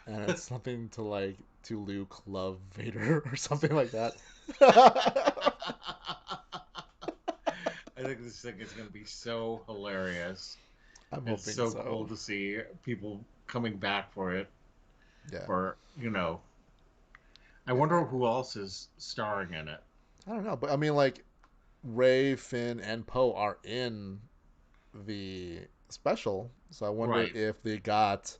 [SPEAKER 2] and it's something to like to Luke love Vader or something like that.
[SPEAKER 1] I think this thing is going to be so hilarious.
[SPEAKER 2] I'm
[SPEAKER 1] It's
[SPEAKER 2] hoping
[SPEAKER 1] so cool
[SPEAKER 2] so.
[SPEAKER 1] to see people coming back for it.
[SPEAKER 2] Yeah,
[SPEAKER 1] I wonder who else is starring in it.
[SPEAKER 2] I don't know, but I mean, like Ray, Finn, and Poe are in the special, so I wonder
[SPEAKER 1] Right.
[SPEAKER 2] if they got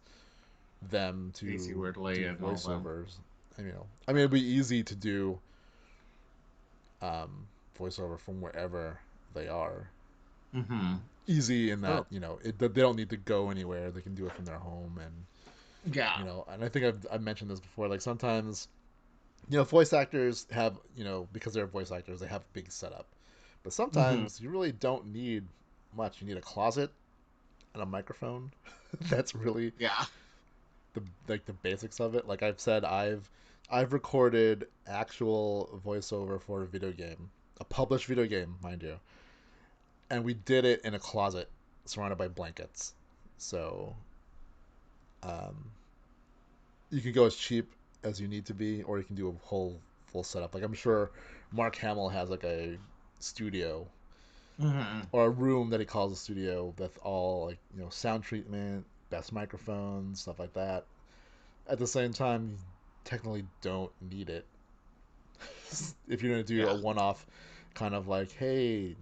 [SPEAKER 2] them
[SPEAKER 1] Daisy
[SPEAKER 2] to
[SPEAKER 1] Ridley
[SPEAKER 2] do
[SPEAKER 1] and all them.
[SPEAKER 2] voiceovers. I mean, it'd be easy to do voiceover from wherever they are.
[SPEAKER 1] Mm-hmm.
[SPEAKER 2] Easy in that
[SPEAKER 1] Oh,
[SPEAKER 2] they don't need to go anywhere; they can do it from their home, and
[SPEAKER 1] yeah.
[SPEAKER 2] and I think I've mentioned this before. Like sometimes, voice actors have because they're voice actors, they have big setup, but
[SPEAKER 1] Mm-hmm.
[SPEAKER 2] sometimes you really don't need much. You need a closet and a microphone. That's really
[SPEAKER 1] Yeah.
[SPEAKER 2] the basics of it. Like I've said, I've recorded actual voiceover for a video game, a published video game, mind you, and we did it in a closet surrounded by blankets. So um, you can go as cheap as you need to be, or you can do a whole full setup. Like I'm sure Mark Hamill has like a studio
[SPEAKER 1] Mm-hmm.
[SPEAKER 2] or a room that he calls a studio with all like sound treatment, best microphones, stuff like that. At the same time, you technically don't need it if you're gonna do a
[SPEAKER 1] Yeah.
[SPEAKER 2] one-off kind of like, hey,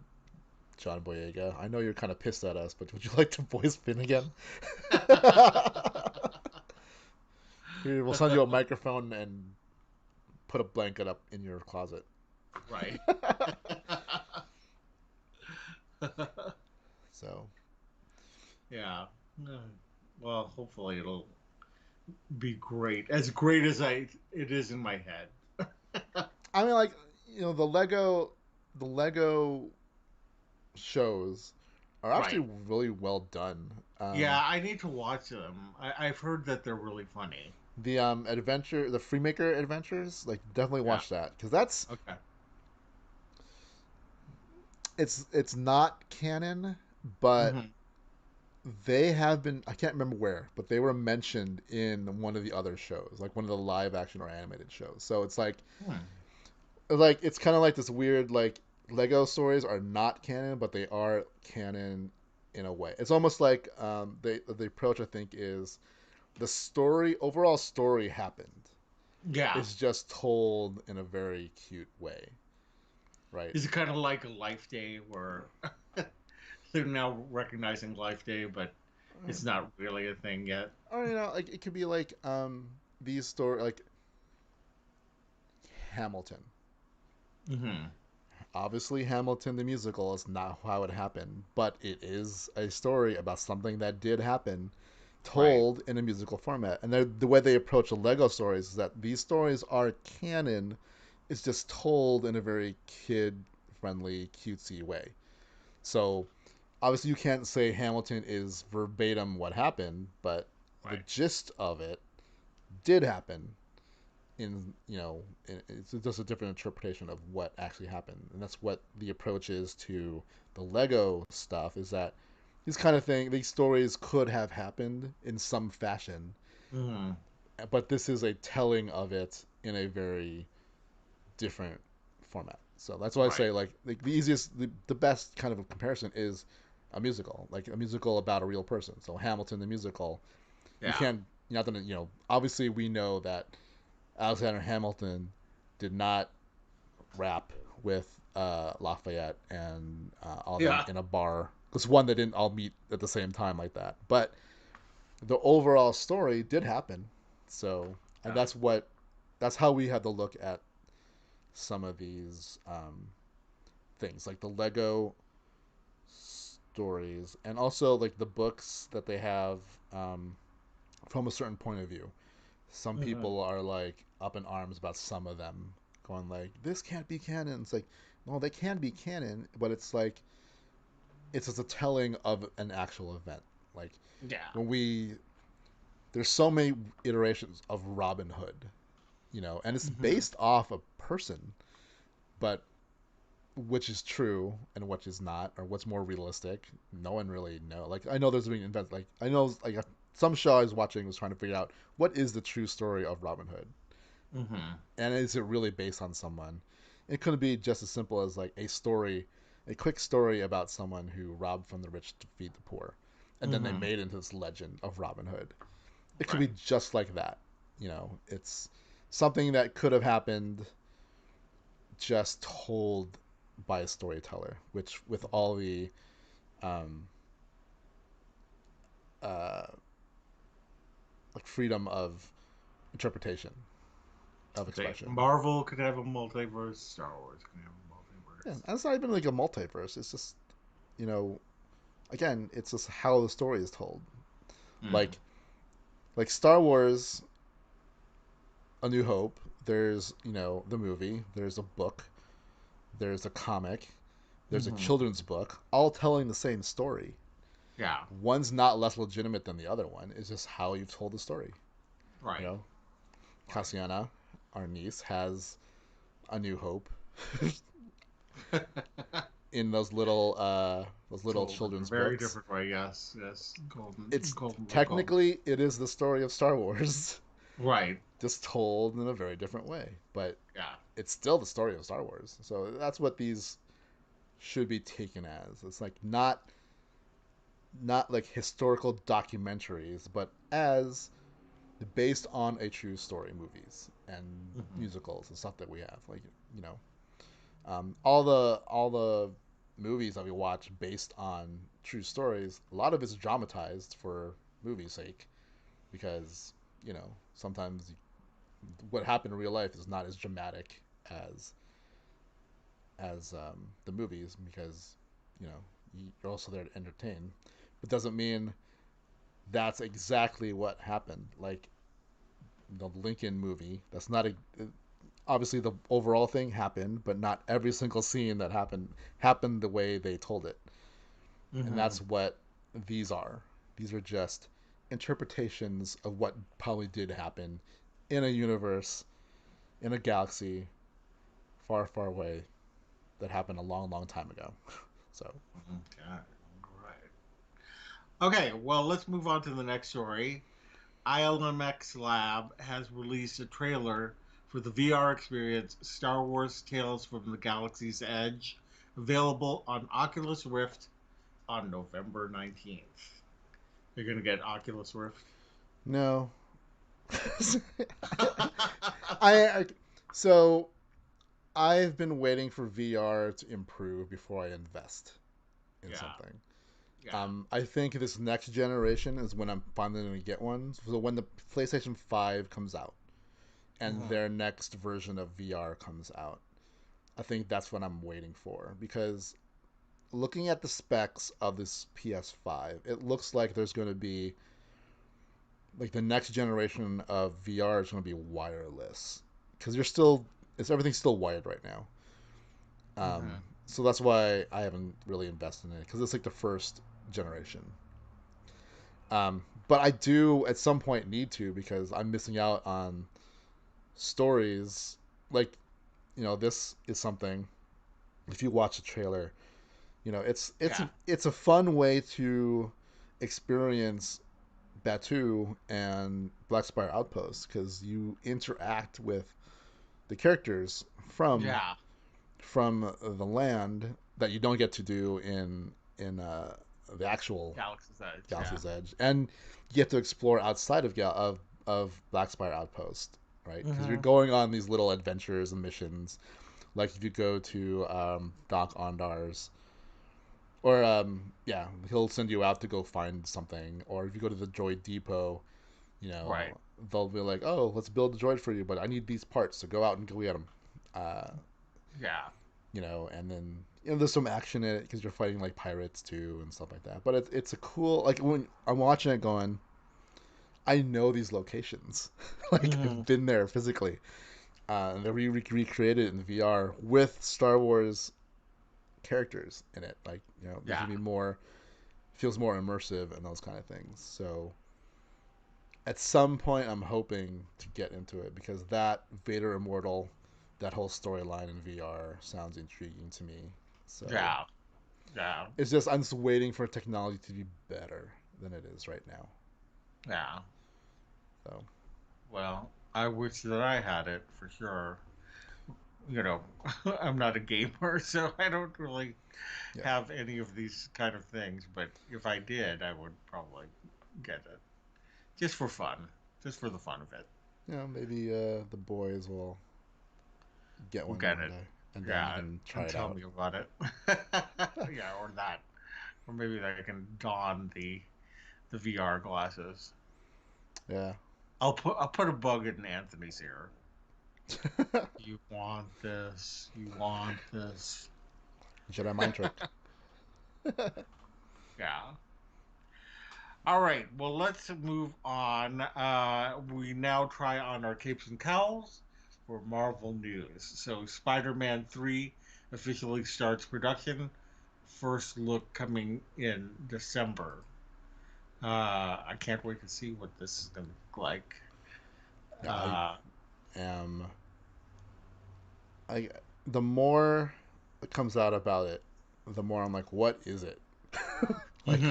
[SPEAKER 2] John Boyega, I know you're kind of pissed at us, but would you like to voice Finn again? Here, we'll send you a microphone and put a blanket up in your closet.
[SPEAKER 1] Right.
[SPEAKER 2] So,
[SPEAKER 1] Yeah. Well, hopefully it'll be great. As great as it is in my head.
[SPEAKER 2] I mean, like the Lego shows are
[SPEAKER 1] Right.
[SPEAKER 2] actually really well done.
[SPEAKER 1] Yeah, I need to watch them. I've heard that they're really funny.
[SPEAKER 2] The Freemaker Adventures, like definitely
[SPEAKER 1] Yeah.
[SPEAKER 2] watch that because that's
[SPEAKER 1] Okay.
[SPEAKER 2] it's not canon, but
[SPEAKER 1] Mm-hmm.
[SPEAKER 2] They have been, I can't remember where, but they were mentioned in one of the other shows, like one of the live action or animated shows. So it's
[SPEAKER 1] Hmm.
[SPEAKER 2] like it's kind of like this weird like Lego stories are not canon, but they are canon in a way. It's almost like the approach I think is the story overall story happened.
[SPEAKER 1] Yeah.
[SPEAKER 2] It's just told in a very cute way, right?
[SPEAKER 1] Is it kind of like a Life Day where they're now recognizing Life Day, but it's not really a thing yet?
[SPEAKER 2] Or like it could be like these story like Hamilton.
[SPEAKER 1] Mm-hmm.
[SPEAKER 2] Obviously, Hamilton the musical is not how it happened, but it is a story about something that did happen,
[SPEAKER 1] Right.
[SPEAKER 2] told in a musical format. And the way they approach the Lego stories is that these stories are canon. It's just told in a very kid-friendly, cutesy way. So obviously, you can't say Hamilton is verbatim what happened, but the
[SPEAKER 1] Right.
[SPEAKER 2] gist of it did happen it's just a different interpretation of what actually happened, and that's what the approach is to the Lego stuff. Is that these stories could have happened in some fashion,
[SPEAKER 1] Mm-hmm.
[SPEAKER 2] but this is a telling of it in a very different format. So that's why I
[SPEAKER 1] Right.
[SPEAKER 2] say like the easiest, the best kind of a comparison is a musical, like a musical about a real person. So Hamilton the musical, you
[SPEAKER 1] Yeah.
[SPEAKER 2] can't you're not gonna obviously we know that Alexander Hamilton did not rap with Lafayette and all of them
[SPEAKER 1] Yeah.
[SPEAKER 2] in a bar. Because one, they didn't all meet at the same time like that. But the overall story did happen. So, and
[SPEAKER 1] Yeah.
[SPEAKER 2] that's how we had to look at some of these things, like the Lego stories, and also like the books that they have um, from a certain point of view. Some
[SPEAKER 1] Mm-hmm.
[SPEAKER 2] people are like up in arms about some of them, going like, "This can't be canon." It's like, no, they can be canon, but it's like it's just a telling of an actual event. Like
[SPEAKER 1] Yeah.
[SPEAKER 2] when we there's so many iterations of Robin Hood, and it's
[SPEAKER 1] Mm-hmm.
[SPEAKER 2] based off a person, but which is true and which is not, or what's more realistic, no one really know. Like I know there's being invented. Like I know like some show I was watching was trying to figure out what is the true story of Robin Hood,
[SPEAKER 1] Mm-hmm.
[SPEAKER 2] and is it really based on someone? It could be just as simple as like a quick story about someone who robbed from the rich to feed the poor, and then they
[SPEAKER 1] Mm-hmm.
[SPEAKER 2] made into this legend of Robin Hood. It could
[SPEAKER 1] Right.
[SPEAKER 2] be just like that. It's something that could have happened, just told by a storyteller, which with all the um, uh, like freedom of interpretation of
[SPEAKER 1] Okay.
[SPEAKER 2] expression.
[SPEAKER 1] Marvel could have a multiverse. Star Wars can have a
[SPEAKER 2] Yeah,
[SPEAKER 1] multiverse.
[SPEAKER 2] and it's not even like a multiverse. It's just you know again, it's just how the story is told.
[SPEAKER 1] Mm.
[SPEAKER 2] Like Star Wars, A New Hope. There's the movie. There's a book. There's a comic. There's a
[SPEAKER 1] Mm-hmm.
[SPEAKER 2] children's book, all telling the same story.
[SPEAKER 1] Yeah.
[SPEAKER 2] One's not less legitimate than the other one. It's just how you've told the story. You
[SPEAKER 1] Right.
[SPEAKER 2] know,
[SPEAKER 1] Right.
[SPEAKER 2] Cassiana, our niece, has A New Hope in those little
[SPEAKER 1] Told in a
[SPEAKER 2] children's
[SPEAKER 1] very
[SPEAKER 2] books.
[SPEAKER 1] different way. Yes. Yes. Golden.
[SPEAKER 2] It's
[SPEAKER 1] Golden Buckle.
[SPEAKER 2] technically it is the story of Star Wars,
[SPEAKER 1] Right.
[SPEAKER 2] just told in a very different way. But
[SPEAKER 1] Yeah.
[SPEAKER 2] it's still the story of Star Wars. So that's what these should be taken as. It's like not like historical documentaries, but as based on a true story movies and
[SPEAKER 1] Mm-hmm.
[SPEAKER 2] musicals and stuff that we have. Like you know, all the movies that we watch based on true stories, a lot of it's dramatized for movie's sake because sometimes what happened in real life is not as dramatic as the movies because you're also there to entertain. But doesn't mean that's exactly what happened. Like the Lincoln movie, that's not a obviously the overall thing happened, but not every single scene that happened the way they told it. And
[SPEAKER 1] Mm-hmm.
[SPEAKER 2] that's what these are. These are just interpretations of what probably did happen in a universe, in a galaxy far, far away that happened a long, long time ago. So,
[SPEAKER 1] Okay. All right. Okay, well, let's move on to the next story. ILMX Lab has released a trailer for the VR experience Star Wars Tales from the Galaxy's Edge, available on Oculus Rift on November 19th. You're going to get Oculus Rift?
[SPEAKER 2] No. I so I've been waiting for VR to improve before I invest in something.
[SPEAKER 1] Yeah.
[SPEAKER 2] I think this next generation is when I'm finally going to get one. So when the PlayStation 5 comes out and their next version of VR comes out, I think that's what I'm waiting for. Because looking at the specs of this PS5, it looks like there's going to be like the next generation of VR is going to be wireless. Because everything's still wired right now. So that's why I haven't really invested in it, because it's like the first generation. But I do at some point need to, because I'm missing out on stories. Like, this is something. If you watch the trailer, it's a fun way to experience Batu and Black Spire Outpost, because you interact with the characters from the land that you don't get to do in the actual Galaxy's Edge, and you get to explore outside of Black Spire Outpost, right? Because you're going on these little adventures and missions, like if you go to Doc Ondar's, or he'll send you out to go find something, or if you go to the Droid Depot, they'll be like, oh, let's build a droid for you, but I need these parts, so go out and go get them. And then there's some action in it because you're fighting like pirates too and stuff like that. But it's a cool, like, when I'm watching it going, I know these locations, like I've been there physically, and they recreated it in VR with Star Wars characters in it. Like there's gonna be more, feels more immersive and those kind of things. So at some point, I'm hoping to get into it, because that Vader Immortal, that whole storyline in VR sounds intriguing to me. So it's just, I'm just waiting for technology to be better than it is right now.
[SPEAKER 1] Yeah.
[SPEAKER 2] So.
[SPEAKER 1] Well, I wish that I had it for sure. I'm not a gamer, so I don't really have any of these kind of things. But if I did, I would probably get it just for fun, just for the fun of it.
[SPEAKER 2] Maybe the boys will get
[SPEAKER 1] We'll
[SPEAKER 2] one
[SPEAKER 1] get it.
[SPEAKER 2] day, and then you can try it
[SPEAKER 1] tell
[SPEAKER 2] out.
[SPEAKER 1] me about it. Or that, or maybe I can don the VR glasses.
[SPEAKER 2] Yeah.
[SPEAKER 1] I'll put a bug in Anthony's ear. You want this? You want this?
[SPEAKER 2] Jedi mind trick.
[SPEAKER 1] Yeah. All right. Well, let's move on. We now try on our capes and cowls for Marvel news. So, Spider-Man 3 officially starts production. First look coming in December. I can't wait to see what this is going to look like.
[SPEAKER 2] I am. I The more it comes out about it, the more I'm like, what is it? Like,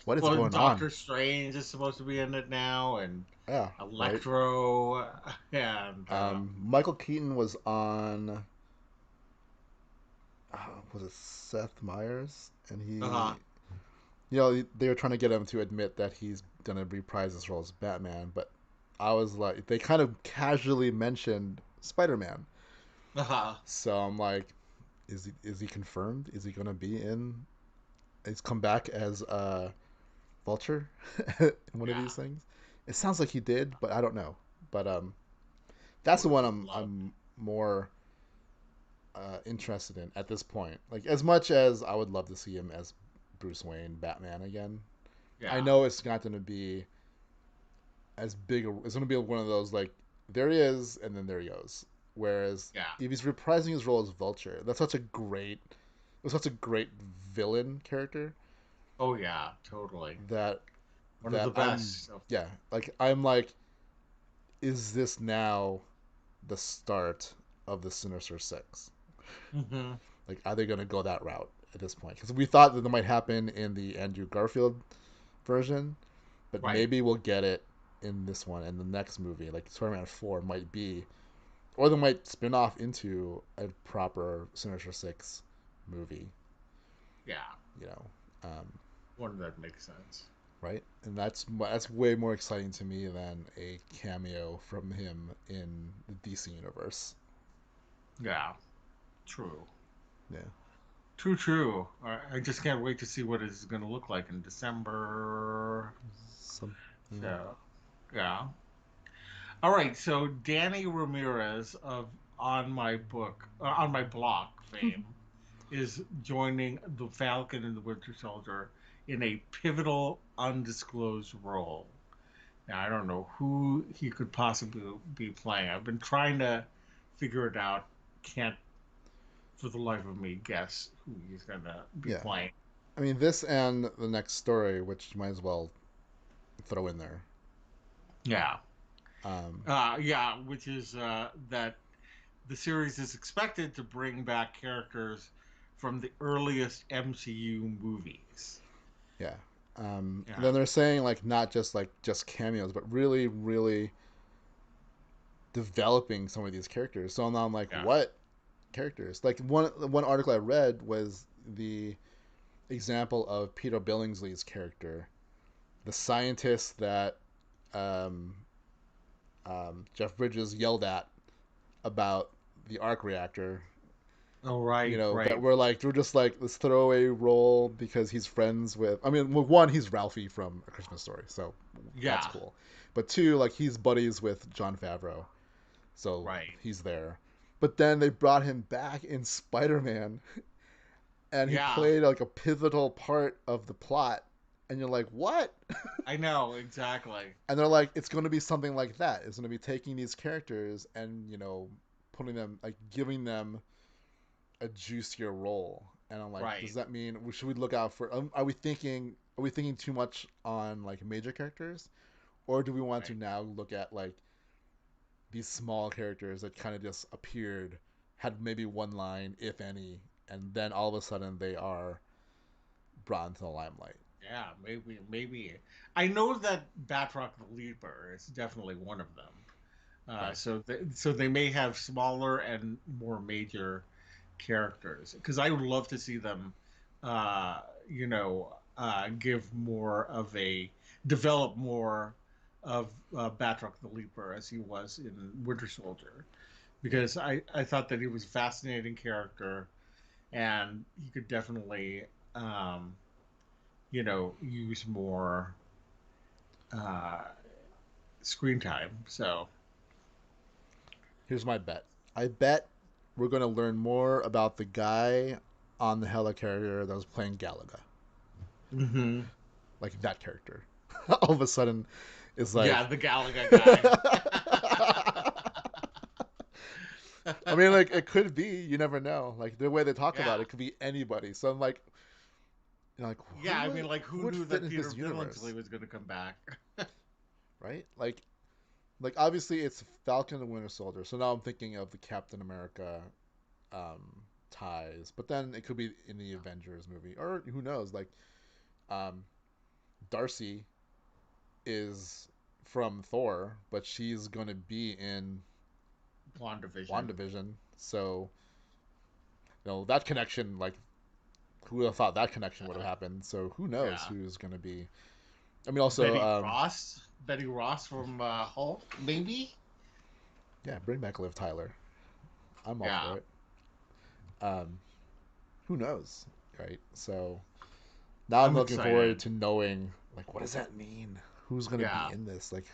[SPEAKER 2] what is going
[SPEAKER 1] Doctor
[SPEAKER 2] on?
[SPEAKER 1] Strange is supposed to be in it now, and
[SPEAKER 2] Yeah, right.
[SPEAKER 1] Electro, and
[SPEAKER 2] Michael Keaton was on. Was it Seth Meyers? And they were trying to get him to admit that he's gonna reprise his role as Batman, but I was like, they kind of casually mentioned Spider-Man. So I'm like, is he confirmed? Is he gonna be in? He's come back as Vulture in one of these things. It sounds like he did, but I don't know. But that's the one I'm more interested in at this point. Like, as much as I would love to see him as Bruce Wayne, Batman again, I know it's not going to be as big. It's going to be one of those, like, there he is, and then there he goes. Whereas if he's reprising his role as Vulture, that's such a great, it was such a great villain character.
[SPEAKER 1] Oh yeah, totally.
[SPEAKER 2] That
[SPEAKER 1] one of the best.
[SPEAKER 2] I'm like, is this now the start of the Sinister Six? Like, are they going to go that route at this point? Because we thought that might happen in the Andrew Garfield version, but
[SPEAKER 1] Right.
[SPEAKER 2] maybe we'll get it in this one and the next movie. Like Spider-Man 4 might be, or they might spin off into a proper Sinister Six movie.
[SPEAKER 1] Yeah.
[SPEAKER 2] You know,
[SPEAKER 1] one that makes sense.
[SPEAKER 2] Right, and that's way more exciting to me than a cameo from him in the DC universe.
[SPEAKER 1] Yeah. True.
[SPEAKER 2] Yeah.
[SPEAKER 1] True. I just can't wait to see what it's going to look like in December. So, yeah. All right. So Danny Ramirez of on my blog fame is joining the Falcon and the Winter Soldier in a pivotal, undisclosed role. Now I don't know who he could possibly be playing. I've been trying to figure it out. Can't for the life of me guess who he's gonna be playing.
[SPEAKER 2] I mean, this and the next story, which you might as well throw in there.
[SPEAKER 1] Yeah. Which is that the series is expected to bring back characters from the earliest MCU movies.
[SPEAKER 2] Yeah. And then they're saying like not just cameos, but really, really developing some of these characters. So now I'm like, what characters? Like one article I read was the example of Peter Billingsley's character, the scientist that Jeff Bridges yelled at about the arc reactor.
[SPEAKER 1] Oh, right.
[SPEAKER 2] You know, that we're just like this throwaway role because he's friends with. I mean, one, he's Ralphie from A Christmas Story, so that's cool. But two, like he's buddies with Jon Favreau, so he's there. But then they brought him back in Spider-Man, and he played like a pivotal part of the plot. And you're like, what?
[SPEAKER 1] I know, exactly.
[SPEAKER 2] And they're like, it's going to be something like that. It's going to be taking these characters and, you know, putting them, like, giving them a juicier role. And I'm like, does that mean should we look out for? Are we thinking too much on like major characters, or do we want to now look at like these small characters that kind of just appeared, had maybe one line, if any, and then all of a sudden they are brought into the limelight?
[SPEAKER 1] Yeah, maybe. I know that Batroc the Leaper is definitely one of them. So they may have smaller and more major characters, because I would love to see them, give more of develop more of Batroc the Leaper as he was in Winter Soldier, because I thought that he was a fascinating character, and he could definitely use more screen time. So
[SPEAKER 2] here's my bet. I bet we're going to learn more about the guy on the helicarrier that was playing Galaga.
[SPEAKER 1] Mm-hmm.
[SPEAKER 2] Like that character. All of a sudden is like...
[SPEAKER 1] Yeah, the Galaga guy.
[SPEAKER 2] I mean, like, it could be. You never know. Like, the way they talk about it could be anybody. So I'm like...
[SPEAKER 1] who knew that Peter Billingsley was going to come back?
[SPEAKER 2] Right? Like, obviously it's Falcon and Winter Soldier. So now I'm thinking of the Captain America ties. But then it could be in the Avengers movie. Or who knows? Like, Darcy is from Thor, but she's going to be in WandaVision. So, you know, that connection, like, who would have thought that connection would have happened? So who knows who's going to be... I mean, also...
[SPEAKER 1] Betty Ross from Hulk, maybe?
[SPEAKER 2] Yeah, bring back Liv Tyler. I'm all for it. Who knows, right? So now I'm looking forward to knowing, like, what does that mean? Who's going to be in this? Like,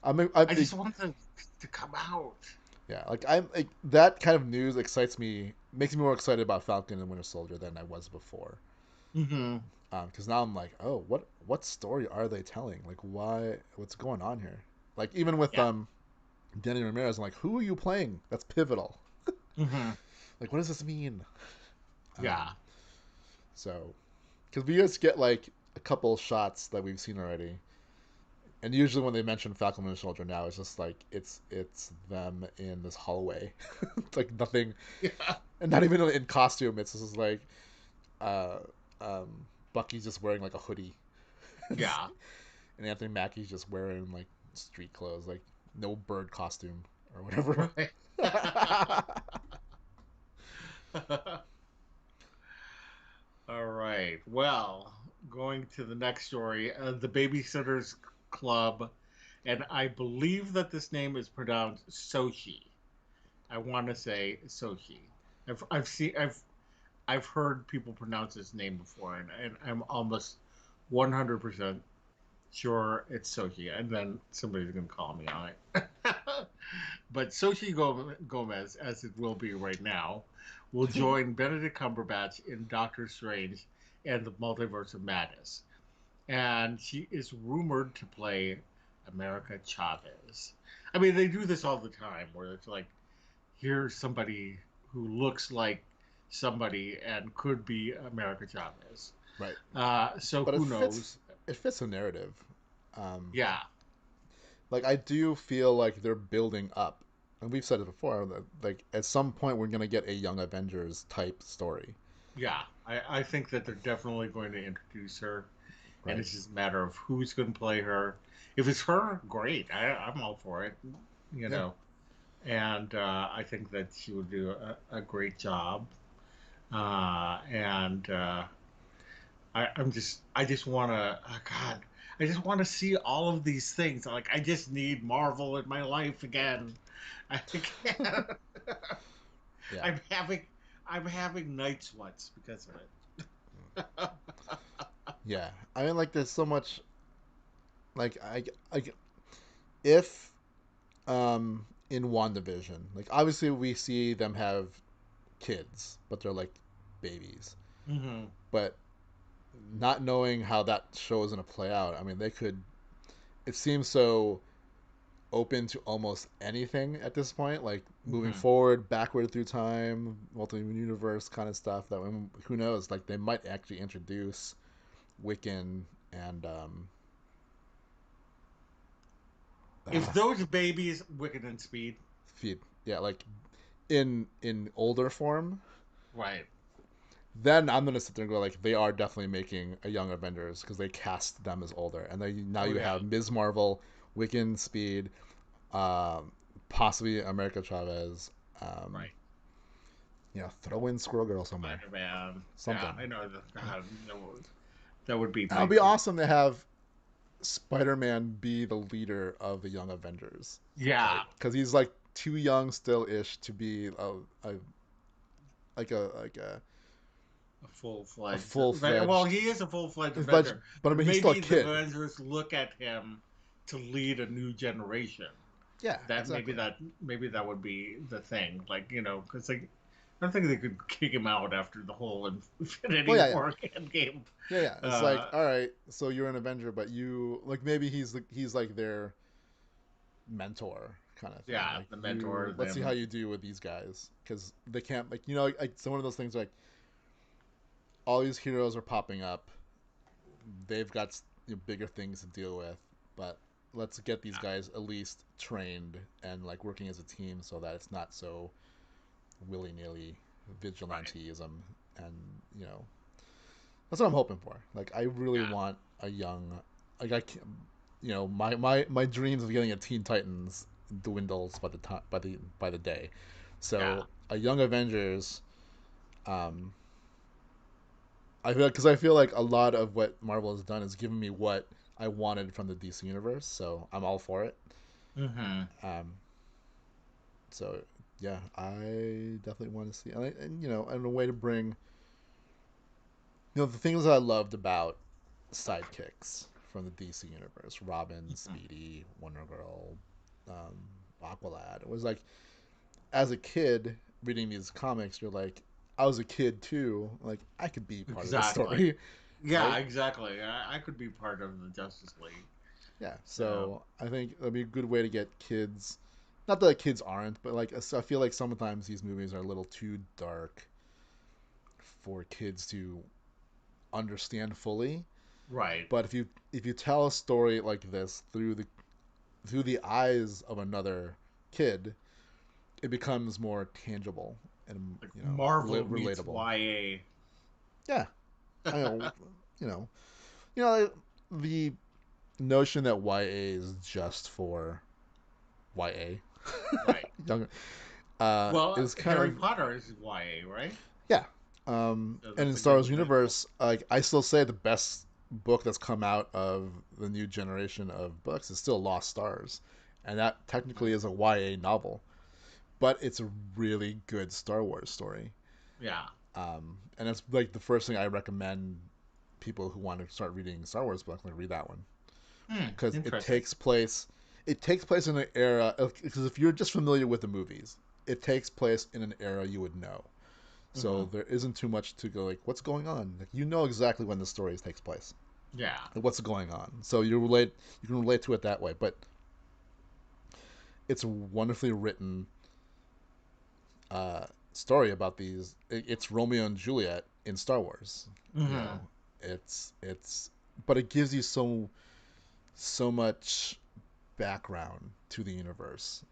[SPEAKER 1] I just want them to come out.
[SPEAKER 2] Yeah, like that kind of news excites me, makes me more excited about Falcon and Winter Soldier than I was before.
[SPEAKER 1] Mm-hmm.
[SPEAKER 2] Because now I'm like, oh, what story are they telling? Like, what's going on here? Like, even with Danny Ramirez, I'm like, who are you playing? That's pivotal.
[SPEAKER 1] Mm-hmm.
[SPEAKER 2] Like, what does this mean?
[SPEAKER 1] Yeah.
[SPEAKER 2] So, because we just get like a couple shots that we've seen already, and usually when they mention Falcon and Winter Soldier now, it's just like it's them in this hallway. It's like nothing, and not even in costume. It's just like, Bucky's just wearing like a hoodie.
[SPEAKER 1] Yeah.
[SPEAKER 2] And Anthony Mackie's just wearing like street clothes, like no bird costume or whatever.
[SPEAKER 1] Right. All right. Well, going to the next story, the Babysitters Club, and I believe that this name is pronounced Sochi. I want to say Sochi. I've heard people pronounce this name before, and I'm almost 100% sure it's Sochi, and then somebody's gonna call me on it. But Sochi Gomez, as it will be right now, will join Benedict Cumberbatch in Doctor Strange and the Multiverse of Madness, and she is rumored to play America Chavez. I mean, they do this all the time, where it's like, here's somebody who looks like somebody and could be America Chavez.
[SPEAKER 2] Right.
[SPEAKER 1] So
[SPEAKER 2] But
[SPEAKER 1] who knows?
[SPEAKER 2] It fits the narrative. Um,
[SPEAKER 1] Yeah,
[SPEAKER 2] like I do feel like they're building up, and we've said it before. That, like at some point we're gonna get a Young Avengers type story.
[SPEAKER 1] yeah. I think that they're definitely going to introduce her, and
[SPEAKER 2] Right.
[SPEAKER 1] it's just a matter of who's going to play her. If it's her, great. I'm all for it. You
[SPEAKER 2] Yeah.
[SPEAKER 1] know, and I think that she would do a great job. And I just want to, oh God, I just want to see all of these things. Like, I just need Marvel in my life again. I can't.
[SPEAKER 2] Yeah.
[SPEAKER 1] I'm having, I'm having night sweats because of it.
[SPEAKER 2] Yeah. I mean, like there's so much. Like I if in WandaVision, like obviously we see them have kids, but they're like babies.
[SPEAKER 1] Hmm.
[SPEAKER 2] But not knowing how that show is gonna play out, I mean, they could. It seems so open to almost anything at this point, like moving
[SPEAKER 1] Hmm.
[SPEAKER 2] forward, backward through time, multi universe kind of stuff. That who knows? Like they might actually introduce Wiccan and
[SPEAKER 1] If those babies, Wicked and Speed,
[SPEAKER 2] feed, yeah, like in older form.
[SPEAKER 1] right?
[SPEAKER 2] Then I'm gonna sit there and go like they are definitely making a Young Avengers because they cast them as older, and then now
[SPEAKER 1] Oh
[SPEAKER 2] you
[SPEAKER 1] yeah,
[SPEAKER 2] have Ms. Marvel, Wiccan, Speed, um, possibly America Chavez. Um,
[SPEAKER 1] right.
[SPEAKER 2] throw in Squirrel Girl somewhere,
[SPEAKER 1] Spider Man. Yeah,
[SPEAKER 2] something.
[SPEAKER 1] I know. God, that would be
[SPEAKER 2] That would
[SPEAKER 1] my
[SPEAKER 2] be awesome to have Spider-Man be the leader of the Young Avengers,
[SPEAKER 1] yeah.
[SPEAKER 2] right? Because he's like too young still ish to be a like
[SPEAKER 1] A full
[SPEAKER 2] a
[SPEAKER 1] fledged.
[SPEAKER 2] full
[SPEAKER 1] Well,
[SPEAKER 2] fledged.
[SPEAKER 1] he is a full fledged
[SPEAKER 2] But
[SPEAKER 1] Avenger,
[SPEAKER 2] but I
[SPEAKER 1] but
[SPEAKER 2] mean he's still a
[SPEAKER 1] maybe the
[SPEAKER 2] kid.
[SPEAKER 1] Avengers look at him to lead a new generation.
[SPEAKER 2] Yeah,
[SPEAKER 1] That
[SPEAKER 2] exactly.
[SPEAKER 1] maybe that would be the thing. Like, because like I don't think they could kick him out after the whole
[SPEAKER 2] Well,
[SPEAKER 1] Infinity
[SPEAKER 2] yeah, yeah.
[SPEAKER 1] War game.
[SPEAKER 2] Yeah, yeah. It's like,
[SPEAKER 1] Uh,
[SPEAKER 2] all right, so you're an Avenger, but you like maybe he's like their mentor kind of thing.
[SPEAKER 1] yeah,
[SPEAKER 2] Like
[SPEAKER 1] the mentor,
[SPEAKER 2] you, let's see how
[SPEAKER 1] them.
[SPEAKER 2] you do with these guys because they can't like it's one of those things like all these heroes are popping up. They've got bigger things to deal with, but let's get these guys at least trained and like working as a team so that it's not so willy nilly
[SPEAKER 1] Right.
[SPEAKER 2] vigilanteism and you know that's what I'm hoping for. Like I really
[SPEAKER 1] Yeah.
[SPEAKER 2] want a young, like I can't, my dreams of getting a Teen Titans dwindles by the time by the day.
[SPEAKER 1] Yeah.
[SPEAKER 2] So a young Avengers, um, I feel like a lot of what Marvel has done is given me what I wanted from the DC universe. So I'm all for it.
[SPEAKER 1] Hmm.
[SPEAKER 2] Um, so yeah, I definitely want to see, and a way to bring the things that I loved about sidekicks from the DC universe: Robin, Speedy, Wonder Girl, um, Aqualad. It was like as a kid reading these comics, you're like, I was a kid too. Like I could be part of this
[SPEAKER 1] Exactly.
[SPEAKER 2] story,
[SPEAKER 1] Yeah,
[SPEAKER 2] right?
[SPEAKER 1] exactly. I could be part of the Justice League.
[SPEAKER 2] Yeah.
[SPEAKER 1] So
[SPEAKER 2] So I think it'd be a good way to get kids. Not that kids aren't, but like I feel like sometimes these movies are a little too dark for kids to understand fully.
[SPEAKER 1] right.
[SPEAKER 2] But if you tell a story like this through the eyes of another kid, it becomes more tangible and
[SPEAKER 1] Like Marvel meets
[SPEAKER 2] relatable.
[SPEAKER 1] YA.
[SPEAKER 2] Yeah, I know, you know, you know. the notion that YA is just for YA,
[SPEAKER 1] Right.
[SPEAKER 2] young,
[SPEAKER 1] Well,
[SPEAKER 2] is kind
[SPEAKER 1] Harry
[SPEAKER 2] of
[SPEAKER 1] Potter is YA, right?
[SPEAKER 2] yeah.
[SPEAKER 1] So
[SPEAKER 2] And
[SPEAKER 1] that's
[SPEAKER 2] in
[SPEAKER 1] a
[SPEAKER 2] Star
[SPEAKER 1] good
[SPEAKER 2] Wars
[SPEAKER 1] example.
[SPEAKER 2] universe, like I still say the best book that's come out of the new generation of books is still Lost Stars, and that technically is a YA novel, but it's a really good Star Wars story.
[SPEAKER 1] Yeah.
[SPEAKER 2] And it's like the first thing I recommend people who want to start reading Star Wars books, like read that one because
[SPEAKER 1] Interesting.
[SPEAKER 2] it takes place in an era because if you're just familiar with the movies, it takes place in an era you would know.
[SPEAKER 1] Mm-hmm.
[SPEAKER 2] So there isn't too much to go like what's going on. Like you know exactly when the story takes place.
[SPEAKER 1] Yeah.
[SPEAKER 2] And what's going on. So you can relate to it that way. But it's a wonderfully written story about these it's Romeo and Juliet in Star Wars. You
[SPEAKER 1] Mm-hmm.
[SPEAKER 2] know, it's but it gives you so much background to the universe,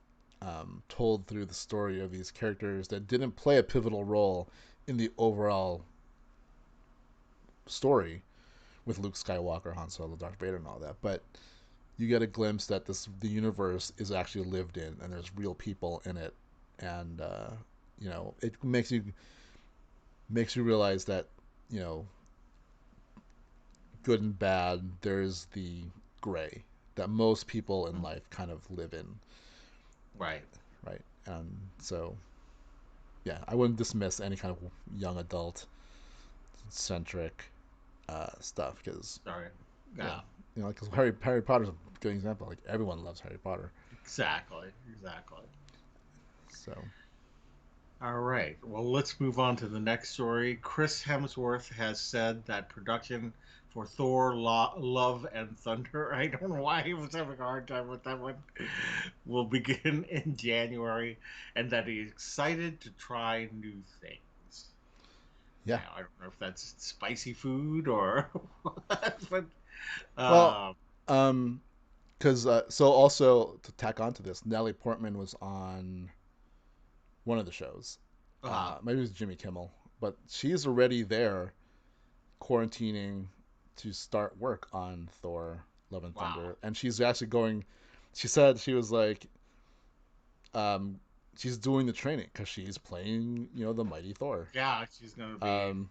[SPEAKER 2] told through the story of these characters that didn't play a pivotal role in the overall story with Luke Skywalker, Han Solo, Darth Vader, and all that. But you get a glimpse that the universe is actually lived in, and there's real people in it, and it makes you realize that you know good and bad. There's the gray that most people in life kind of live in,
[SPEAKER 1] Right.
[SPEAKER 2] right? And so yeah, I wouldn't dismiss any kind of young adult centric stuff because
[SPEAKER 1] Sorry.
[SPEAKER 2] yeah,
[SPEAKER 1] Yeah.
[SPEAKER 2] because Harry Potter's a good example. Like everyone loves Harry Potter.
[SPEAKER 1] Exactly. Exactly.
[SPEAKER 2] So
[SPEAKER 1] All right. Well, let's move on to the next story. Chris Hemsworth has said that production for Thor: Love and Thunder, I don't know why he was having a hard time with that one, will begin in January, and that he's excited to try new things.
[SPEAKER 2] yeah,
[SPEAKER 1] Now, I don't know if that's spicy food or what, but
[SPEAKER 2] well,
[SPEAKER 1] um,
[SPEAKER 2] um, because so also to tack onto this, Natalie Portman was on one of the shows.
[SPEAKER 1] uh,
[SPEAKER 2] Maybe it was Jimmy Kimmel, but she's already there quarantining to start work on Thor: Love and
[SPEAKER 1] wow.
[SPEAKER 2] Thunder, and she's actually going. She said she was like, um, she's doing the training because she's playing, the mighty Thor.
[SPEAKER 1] Yeah, she's going to be.
[SPEAKER 2] Um,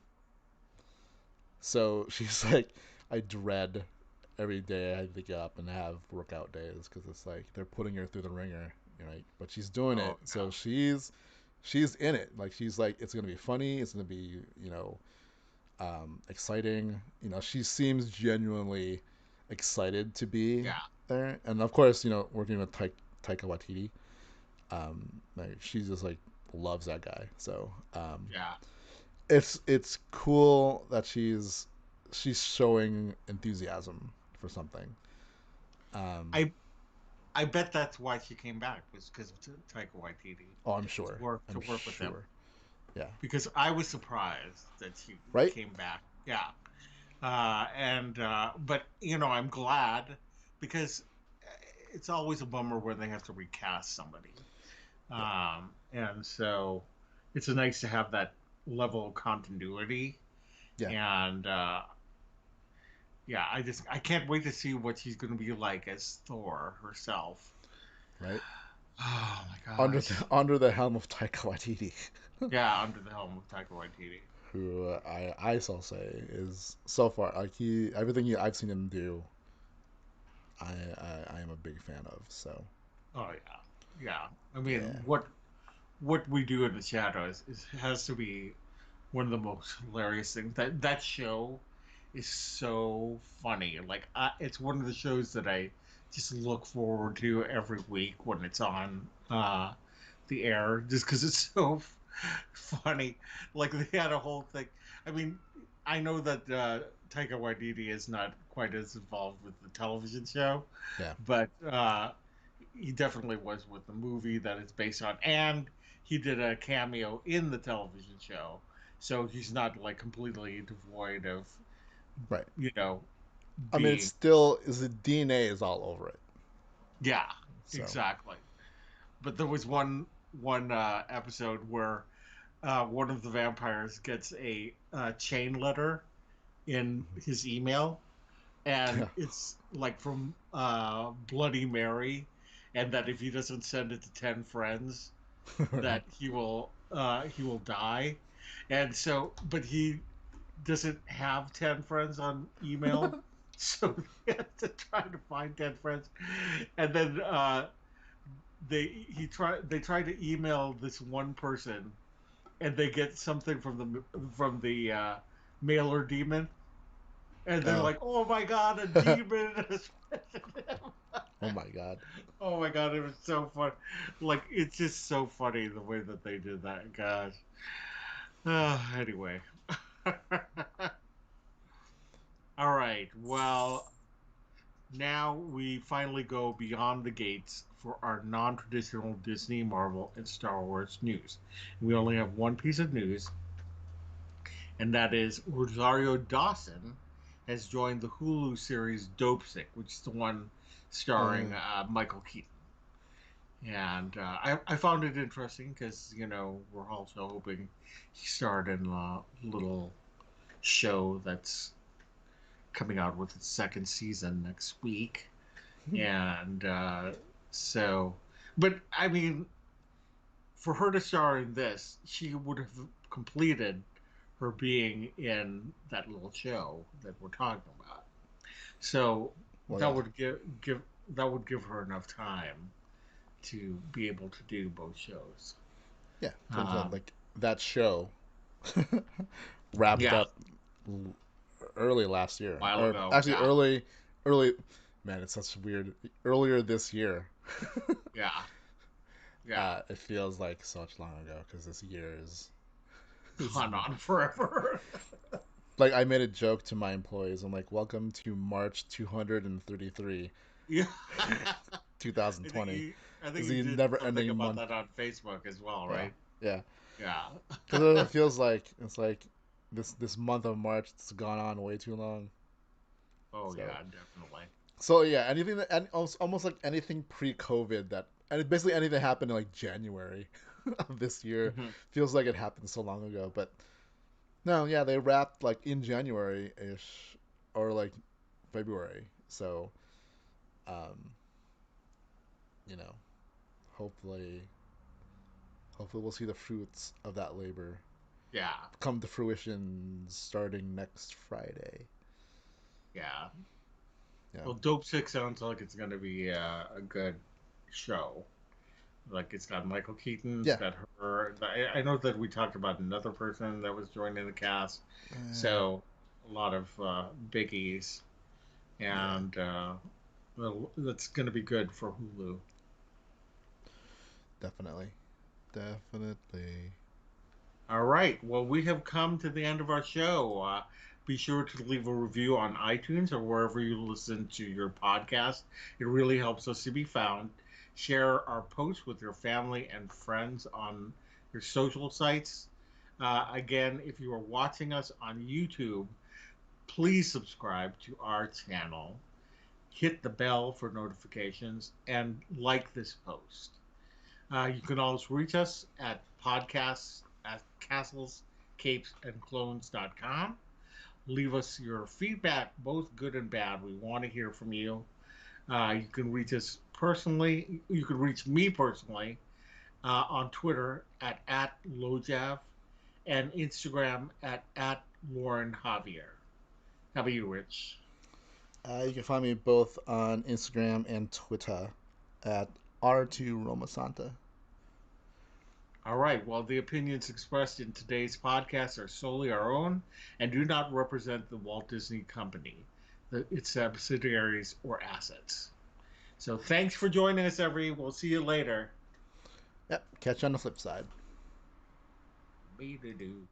[SPEAKER 2] so she's like, I dread every day I have to get up and have workout days because it's like they're putting her through the ringer, right? But she's doing it,
[SPEAKER 1] Oh,
[SPEAKER 2] so she's in it. Like she's like, it's gonna be funny. It's gonna be exciting. She seems genuinely excited to be
[SPEAKER 1] yeah.
[SPEAKER 2] there, and of course, working with Taika Waititi, like she's just like loves that guy. So
[SPEAKER 1] Yeah.
[SPEAKER 2] it's cool that she's showing enthusiasm for something. Um,
[SPEAKER 1] I I bet that's why she came back was because of Taika Waititi
[SPEAKER 2] oh, I'm sure.
[SPEAKER 1] to
[SPEAKER 2] I'm
[SPEAKER 1] work with him.
[SPEAKER 2] sure. Yeah.
[SPEAKER 1] Because I was surprised that she
[SPEAKER 2] Right.
[SPEAKER 1] came back. Yeah, and but I'm glad because it's always a bummer when they have to recast somebody,
[SPEAKER 2] Yeah.
[SPEAKER 1] and so it's nice to have that level of continuity.
[SPEAKER 2] Yeah.
[SPEAKER 1] And yeah, I can't wait to see what she's going to be like as Thor herself.
[SPEAKER 2] Right.
[SPEAKER 1] Oh my
[SPEAKER 2] Under
[SPEAKER 1] gosh.
[SPEAKER 2] the under the helm of Taika Waititi,
[SPEAKER 1] Yeah, under the helm of Taika Waititi.
[SPEAKER 2] who I shall say is so far like everything I've seen him do, I am a big fan of. So
[SPEAKER 1] Oh yeah, yeah. I mean,
[SPEAKER 2] yeah.
[SPEAKER 1] what we do in the shadows has to be one of the most hilarious things. That show is so funny. Like it's one of the shows that I just look forward to every week when it's on the air, just because it's so funny. Like they had a whole thing. I mean, I know that Taika Waititi is not quite as involved with the television show,
[SPEAKER 2] Yeah.
[SPEAKER 1] but he definitely was with the movie that it's based on, and he did a cameo in the television show, so he's not like completely devoid of
[SPEAKER 2] Right.
[SPEAKER 1] you know
[SPEAKER 2] I mean, it's
[SPEAKER 1] being.
[SPEAKER 2] still is the DNA is all over it.
[SPEAKER 1] Yeah,
[SPEAKER 2] So
[SPEAKER 1] exactly. But there was one episode where one of the vampires gets a chain letter in his email, and it's like from Bloody Mary, and that if he doesn't send it to 10 friends, that he will die, and so but he doesn't have 10 friends on email, so they have to try to find 10 friends, and then they try to email this one person, and they get something from the mailer demon, and they're like, "Oh my god, a demon has visited him."
[SPEAKER 2] Oh my god.
[SPEAKER 1] Oh my god, it was so fun. Like, it's just so funny the way that they did that. Gosh. Anyway. All right. Well, now we finally go beyond the gates for our non-traditional Disney, Marvel, and Star Wars news. We only have one piece of news, and that is Rosario Dawson has joined the Hulu series Dopesick, which is the one starring Michael Keaton. And I found it interesting because, we're also hoping he starred in a little show that's coming out with its second season next week. And so, but I mean, for her to star in this, she would have completed her being in that little show that we're talking about. So would give her enough time to be able to do both shows.
[SPEAKER 2] Yeah, like that show wrapped up early last year,
[SPEAKER 1] while ago.
[SPEAKER 2] Actually, early. Man, it's such weird. Earlier this year.
[SPEAKER 1] Yeah.
[SPEAKER 2] It feels like so much long ago because this year is
[SPEAKER 1] gone on forever.
[SPEAKER 2] Like, I made a joke to my employees. I'm like, "Welcome to March 233."
[SPEAKER 1] Yeah.
[SPEAKER 2] 2020.
[SPEAKER 1] I think you did something about that on Facebook as well, right?
[SPEAKER 2] Yeah.
[SPEAKER 1] Yeah.
[SPEAKER 2] Because it feels like it's like this month of March, it's gone on way too long.
[SPEAKER 1] Oh, yeah, definitely.
[SPEAKER 2] So yeah, anything that, and almost like anything pre-COVID and basically anything that happened in like January of this year feels like it happened so long ago. But no, yeah, they wrapped like in January-ish or like February. So, um, you know, hopefully we'll see the fruits of that labor.
[SPEAKER 1] Yeah.
[SPEAKER 2] Come to fruition starting next Friday.
[SPEAKER 1] Yeah. Well, Dopesick sounds like it's going to be a good show. Like, it's got Michael Keaton, it's got her. I know that we talked about another person that was joining the cast. So, a lot of biggies. And well, that's going to be good for Hulu.
[SPEAKER 2] Definitely.
[SPEAKER 1] All right. Well, we have come to the end of our show. Be sure to leave a review on iTunes or wherever you listen to your podcast. It really helps us to be found. Share our posts with your family and friends on your social sites. Again, if you are watching us on YouTube, please subscribe to our channel, hit the bell for notifications, and like this post. You can always reach us at castlescapesandclones.com. Leave us your feedback, both good and bad. We want to hear from you. You can reach us personally. You can reach me personally on Twitter at Lojav and Instagram at Loren Javier. How about you, Rich?
[SPEAKER 2] You can find me both on Instagram and Twitter at R2RomaSanta.
[SPEAKER 1] All right. Well, the opinions expressed in today's podcast are solely our own and do not represent the Walt Disney Company, its subsidiaries, or assets. So thanks for joining us, everyone. We'll see you later.
[SPEAKER 2] Yep. Catch you on the flip side.
[SPEAKER 1] Be-do-do.